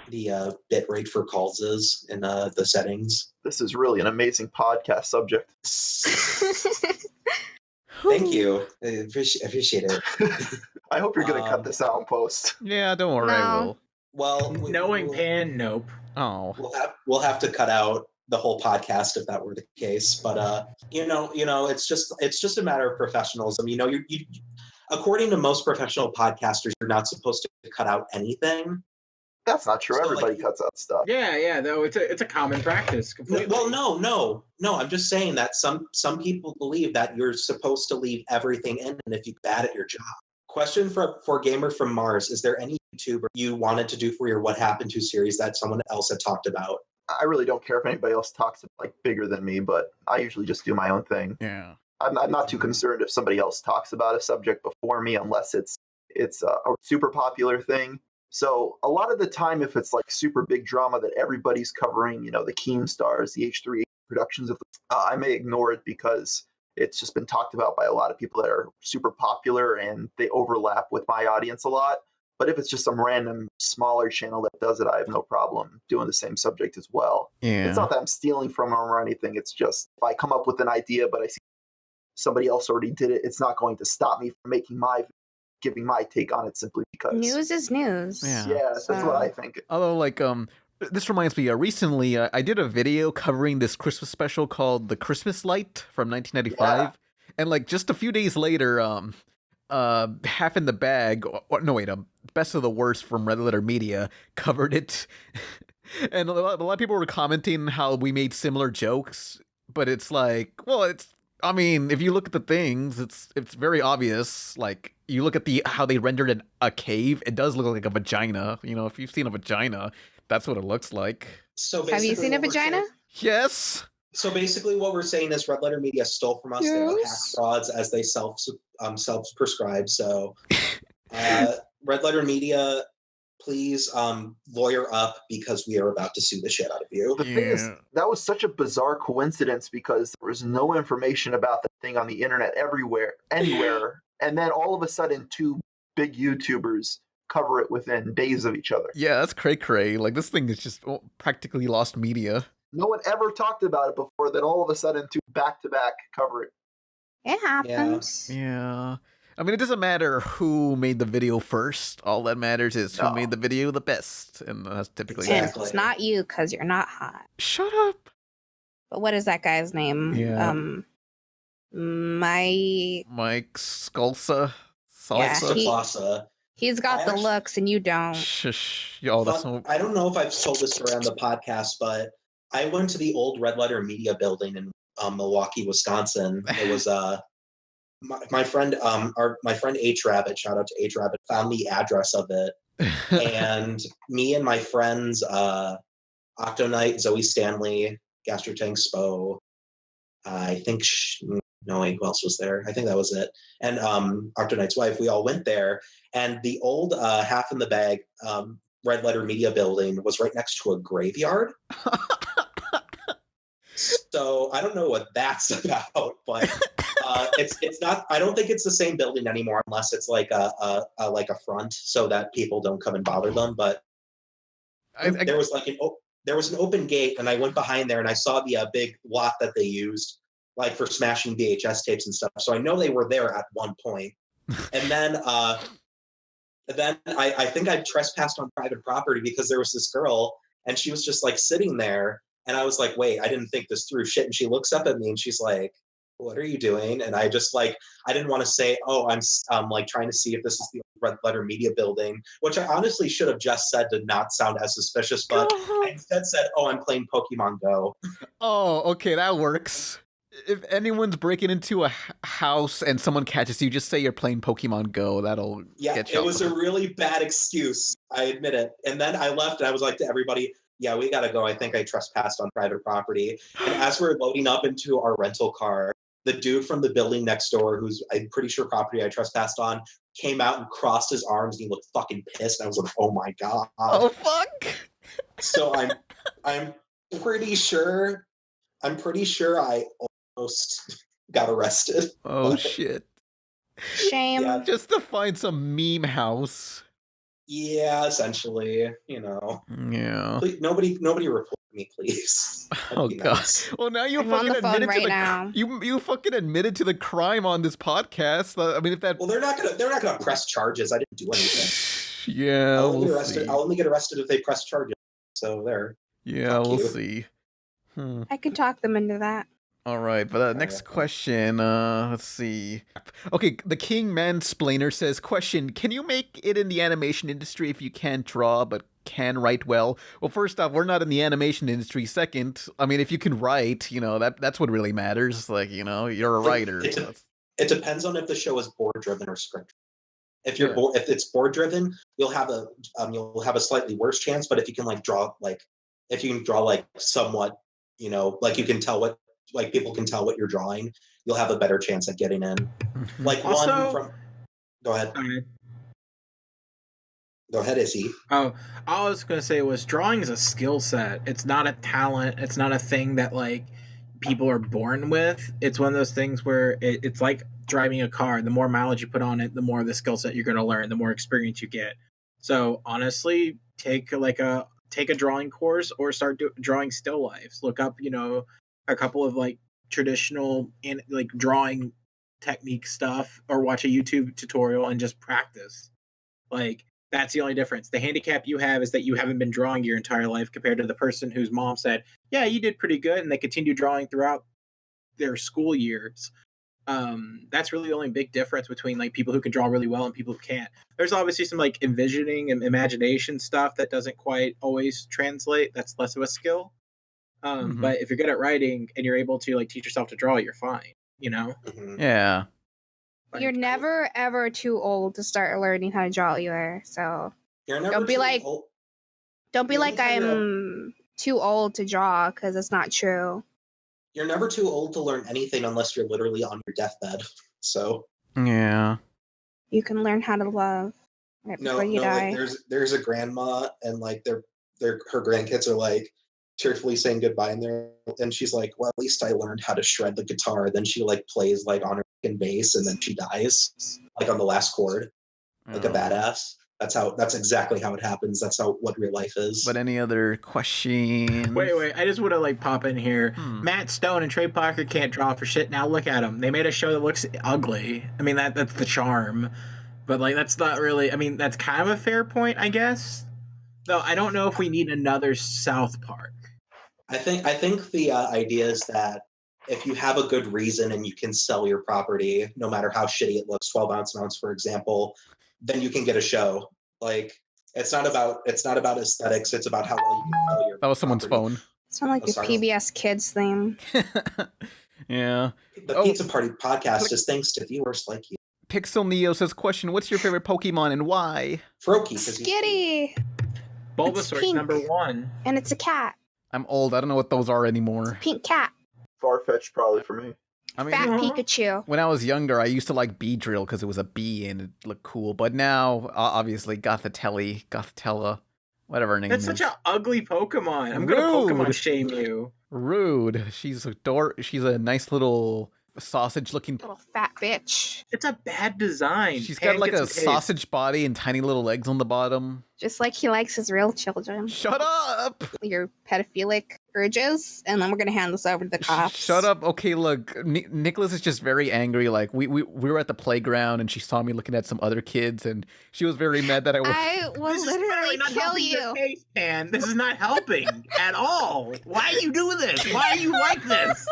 The bit rate for calls is in the settings. This is really an amazing podcast subject. Thank you. I appreciate it. I hope you're going to cut this out in post. Yeah, don't worry, I will. Well, knowing Pan, nope. Oh, we'll have to cut out the whole podcast if that were the case. But you know, it's just a matter of professionalism. You know, you according to most professional podcasters, you're not supposed to cut out anything. That's not true. So, everybody cuts out stuff. Yeah. Though it's a common practice. Completely. Well, no. I'm just saying that some people believe that you're supposed to leave everything in, and if you're bad at your job. Question for Gamer from Mars: is there any YouTuber you wanted to do for your What Happened To series that someone else had talked about? I really don't care if anybody else talks like bigger than me, but I usually just do my own thing. Yeah. I'm not too concerned if somebody else talks about a subject before me, unless it's a super popular thing. So a lot of the time, if it's like super big drama that everybody's covering, you know, the Keemstars, the H3 productions of, I may ignore it because it's just been talked about by a lot of people that are super popular and they overlap with my audience a lot. But if it's just some random smaller channel that does it, I have no problem doing the same subject as well. Yeah. It's not that I'm stealing from them or anything. It's just if I come up with an idea, but I see somebody else already did it, it's not going to stop me from giving my take on it simply because news is news. Yeah, that's what I think. Although, like, this reminds me, recently I did a video covering this Christmas special called The Christmas Light from 1995. Yeah. And, like, just a few days later, Half in the Bag, Best of the Worst from Red Letter Media covered it. And a lot of people were commenting how we made similar jokes, but it's like, well, if you look at the things, it's very obvious. Like, you look at how they rendered a cave, it does look like a vagina. You know, if you've seen a vagina, that's what it looks like. So have you seen a vagina? Yes. So basically, what we're saying is Red Letter Media stole from us. Yes. They are hack frauds, as they self-prescribe. So, Red Letter Media, please lawyer up because we are about to sue the shit out of you. The thing is, that was such a bizarre coincidence because there was no information about the thing on the internet anywhere. And then all of a sudden, two big YouTubers cover it within days of each other. Yeah, that's cray-cray. Like, this thing is just practically lost media. No one ever talked about it before, then all of a sudden, two back-to-back cover it. It happens. Yeah. I mean, it doesn't matter who made the video first. All that matters is who made the video the best. And that's typically... Exactly. It's not you, because you're not hot. Shut up. But what is that guy's name? Yeah. Mike Sculsa. Salsa. He's got the looks, and you don't. Shush. Yo, that's I don't know if I've told this story on the podcast, but I went to the old Red Letter Media building in Milwaukee, Wisconsin. It was my friend H Rabbit, shout out to H Rabbit, found the address of it, and me and my friends Octonite, Zoe Stanley, Gastrotank Spo, I think who else was there? I think that was it. And Octonite's wife, we all went there, and the old Half in the Bag Red Letter Media building was right next to a graveyard. So I don't know what that's about, but it's not. I don't think it's the same building anymore, unless it's like a front so that people don't come and bother them. But there was an open gate, and I went behind there, and I saw the big lot that they used, like for smashing VHS tapes and stuff. So I know they were there at one point, and then I think I trespassed on private property because there was this girl, and she was just like sitting there. And I was like, wait, I didn't think this through. Shit. And she looks up at me and she's like, what are you doing? And I just I didn't want to say, oh, I'm like trying to see if this is the Red Letter Media building, which I honestly should have just said to not sound as suspicious. But I instead said, oh, I'm playing Pokemon Go. Oh, okay. That works. If anyone's breaking into a house and someone catches you, just say you're playing Pokemon Go. That'll get you. It was a really bad excuse. I admit it. And then I left and I was like to everybody, yeah, we got to go. I think I trespassed on private property. And as we're loading up into our rental car, the dude from the building next door, who's I'm pretty sure property I trespassed on, came out and crossed his arms and he looked fucking pissed. And I was like, oh my God. Oh, fuck. So I'm pretty sure I almost got arrested. Oh, shit. Shame. Yeah. Just to find some meme house. Yeah, essentially, you know. Yeah. Please, nobody report me, please. Oh god. Nice. Well, now you I'm on fucking the phone admitted to right the now. you fucking admitted to the crime on this podcast. I mean, if that. Well, they're not gonna press charges. I didn't do anything. Yeah, I'll only we'll see. I'll only get arrested if they press charges. So there. Yeah, Fuck we'll you. see. I can talk them into that. All right, but next question. Let's see. Okay, the King Mansplainer says, question, can you make it in the animation industry if you can't draw but can write well? Well, first off, we're not in the animation industry. Second, I mean, if you can write, you know, that's what really matters. Like, you know, you're a writer. It depends on if the show is board driven or script. If you're if it's board driven, you'll have a slightly worse chance. But if you can draw somewhat, you know, like you can tell what, like people can tell what you're drawing, you'll have a better chance at getting in. Like Also, one from. Go ahead. Go ahead, Izzy. Oh, all I was gonna say was drawing is a skill set. It's not a talent. It's not a thing that like people are born with. It's one of those things where it's like driving a car. The more mileage you put on it, the more the skill set you're gonna learn. The more experience you get. So honestly, take a drawing course or start drawing still lifes. Look up, you know, a couple of like traditional like drawing technique stuff, or watch a YouTube tutorial and just practice. Like, that's the only difference. The handicap you have is that you haven't been drawing your entire life compared to the person whose mom said, yeah, you did pretty good, and they continue drawing throughout their school years. That's really the only big difference between like people who can draw really well and people who can't. There's obviously some like envisioning and imagination stuff that doesn't quite always translate. That's less of a skill. But if you're good at writing and you're able to like teach yourself to draw, you're fine, you know? Yeah. You're never ever too old to start learning how to draw either. So You're never don't be too like, old. don't be The like only time I'm too old to draw, because it's not true. You're never too old to learn anything unless you're literally on your deathbed. So Yeah. You can learn how to love right before you die. Like there's a grandma and like her grandkids are like tearfully saying goodbye and she's like, well, at least I learned how to shred the guitar. Then she like plays like on her fucking bass and then she dies like on the last chord, like a badass. That's exactly how it happens. That's what real life is. But any other questions? Wait, I just want to like pop in here. Matt Stone and Trey Parker can't draw for shit. Now look at them. They made a show that looks ugly. I mean, that's the charm. But like, that's not really, I mean, that's kind of a fair point, I guess. Though I don't know if we need another South Park. I think the idea is that if you have a good reason and you can sell your property, no matter how shitty it looks, 12-ounce mounts, for example, then you can get a show. Like, it's not about aesthetics. It's about how well you can sell your. That was someone's phone. It's not like your PBS Kids theme. Yeah. The Pizza Party podcast is thanks to viewers like you. Pixel Neo says, question, what's your favorite Pokemon and why? Froakie. Skitty. Bulbasaur's number 1. And it's a cat. I'm old. I don't know what those are anymore. Pink cat. Farfetch'd probably for me. I mean, Fat Pikachu. When I was younger, I used to like Beedrill because it was a bee and it looked cool. But now, obviously, Gothitella, whatever her name is. That's such an ugly Pokemon. I'm going to Pokemon shame you. Rude. She's a nice little sausage-looking little fat bitch. It's a bad design. She's got like a sausage body and tiny little legs on the bottom. Just like he likes his real children. Shut up! Your pedophilic urges, and then we're gonna hand this over to the cops. Shut up. Okay, look, Nicholas is just very angry. Like we were at the playground and she saw me looking at some other kids and she was very mad that I will literally kill you. Man, this is not helping at all. Why are you doing this? Why are you like this?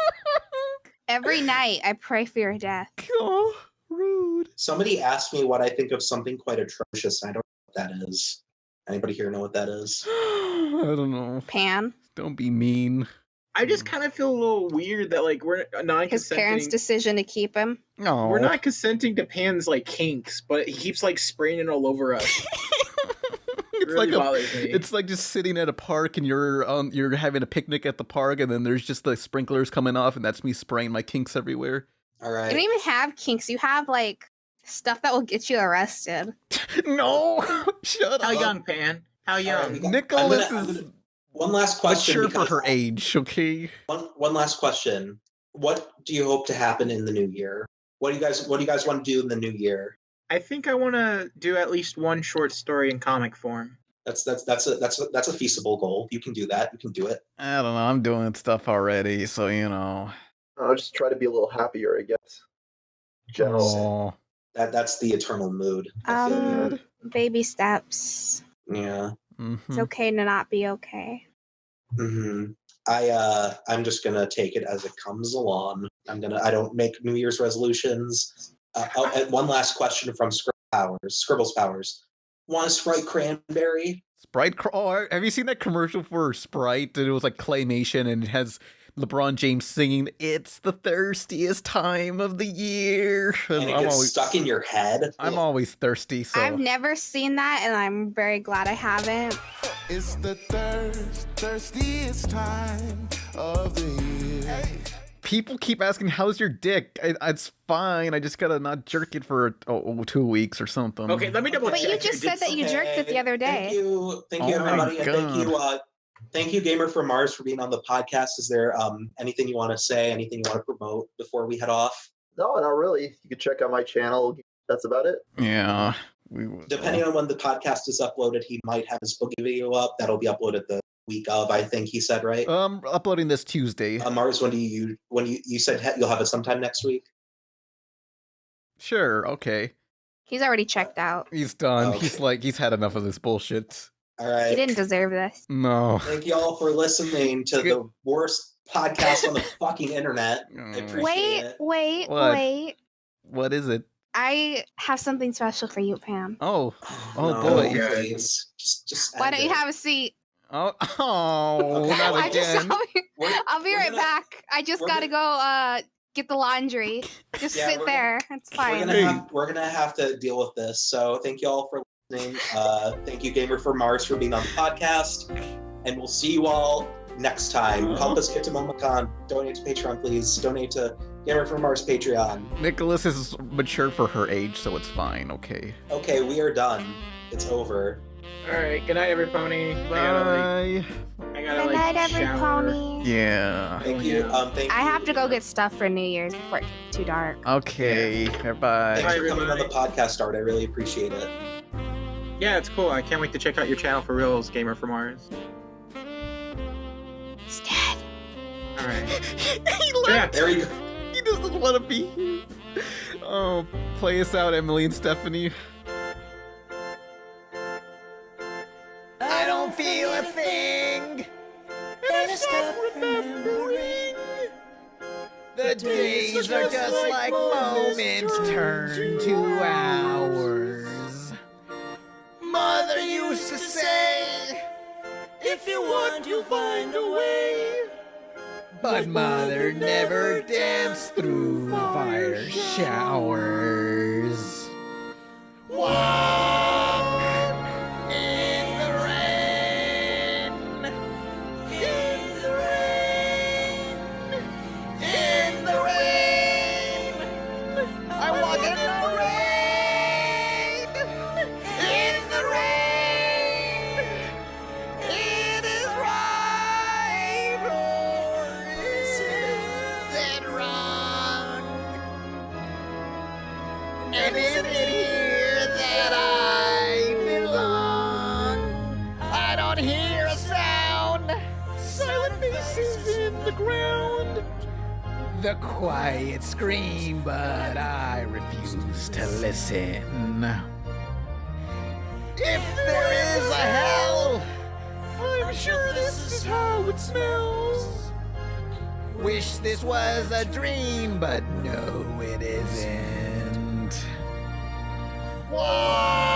Every night I pray for your death. Oh, rude. Somebody asked me what I think of something quite atrocious, and I don't know what that is. Anybody here know what that is? I don't know. Pan. Don't be mean. I just kind of feel a little weird that like we're not his parents' decision to keep him. No, we're not consenting to Pan's like kinks, but he keeps like spraying it all over us. It's really bothers me. It's like just sitting at a park and you're having a picnic at the park and then there's just the sprinklers coming off and that's me spraying my kinks everywhere. All right. You don't even have kinks. You have like stuff that will get you arrested. No, shut up. How young, Pan? How young? Right, Nicholas is one last question. Mature for her age, okay? One last question. What do you hope to happen in the new year? What do you guys want to do in the new year? I think I want to do at least one short story in comic form. That's a feasible goal. You can do that. You can do it. I don't know. I'm doing stuff already, so I'll just try to be a little happier, I guess. General. That's the eternal mood. Baby steps. Yeah. It's okay to not be okay. Mm-hmm. I'm just gonna take it as it comes along. I don't make New Year's resolutions. And one last question from Scribbles Powers. Want a Sprite cranberry? Sprite? Oh, have you seen that commercial for Sprite? And it was like claymation, and it has LeBron James singing, "It's the thirstiest time of the year." And it gets stuck in your head. I'm always thirsty, so. I've never seen that, and I'm very glad I haven't. It's the thirstiest time of the year. People keep asking, how's your dick? It's fine. I just gotta not jerk it for 2 weeks or something. Okay, let me double check. But you just said that you jerked it the other day. Thank you, everybody. And thank you, Gamer from Mars, for being on the podcast. Is there anything you want to say, anything you want to promote before we head off? No, not really. You can check out my channel. That's about it. Yeah. Depending on when the podcast is uploaded, he might have his boogie video up. That'll be uploaded the week of, I think he said, right? Uploading this Tuesday. Mars, when you said you'll have it sometime next week? Sure, okay. He's already checked out. He's done. Okay. He's had enough of this bullshit. All right. He didn't deserve this. No. Thank you all for listening to the worst podcast on the fucking internet. I appreciate it. Wait. What is it? I have something special for you, Pam. Oh no, boy. Please. Just why don't you have a seat? Oh, okay. Not again. I'll be right back. I just gotta go get the laundry. Just sit there. It's fine. We're gonna have to deal with this. So thank you all for listening. Thank you, Gamer from Mars, for being on the podcast. And we'll see you all next time. Help us get to MomoCon. Donate to Patreon, please. Donate to Gamer from Mars Patreon. Nicholas is mature for her age, so it's fine. Okay. Okay, we are done. It's over. All right. Good night, every pony. Bye. I gotta Good night, every shower. pony. Yeah. Thank you. I have to go get stuff for New Year's before it gets too dark. Okay. Bye. Thanks for coming on the podcast, Art. I really appreciate it. Yeah, it's cool. I can't wait to check out your channel for reals, Gamer from Mars. He's dead. All right. He left. Yeah, there you go. He doesn't want to be here. Oh, play us out, Emily and Stephany. I don't feel a thing. And I stop remembering. The days are just like moments turned to hours. Mother used to say, if you want, you'll find a way. But Mother never danced through fire showers. Walk in the rain. In the rain. In the rain. I walk in the rain. In the rain. It is right or is it wrong? And is it here that I belong? I don't hear a sound. Silent faces in the ground. The quiet scream, but I refuse to listen. If there is a hell, I'm sure this is how it smells. Wish this was a dream, but no, it isn't. Whoa!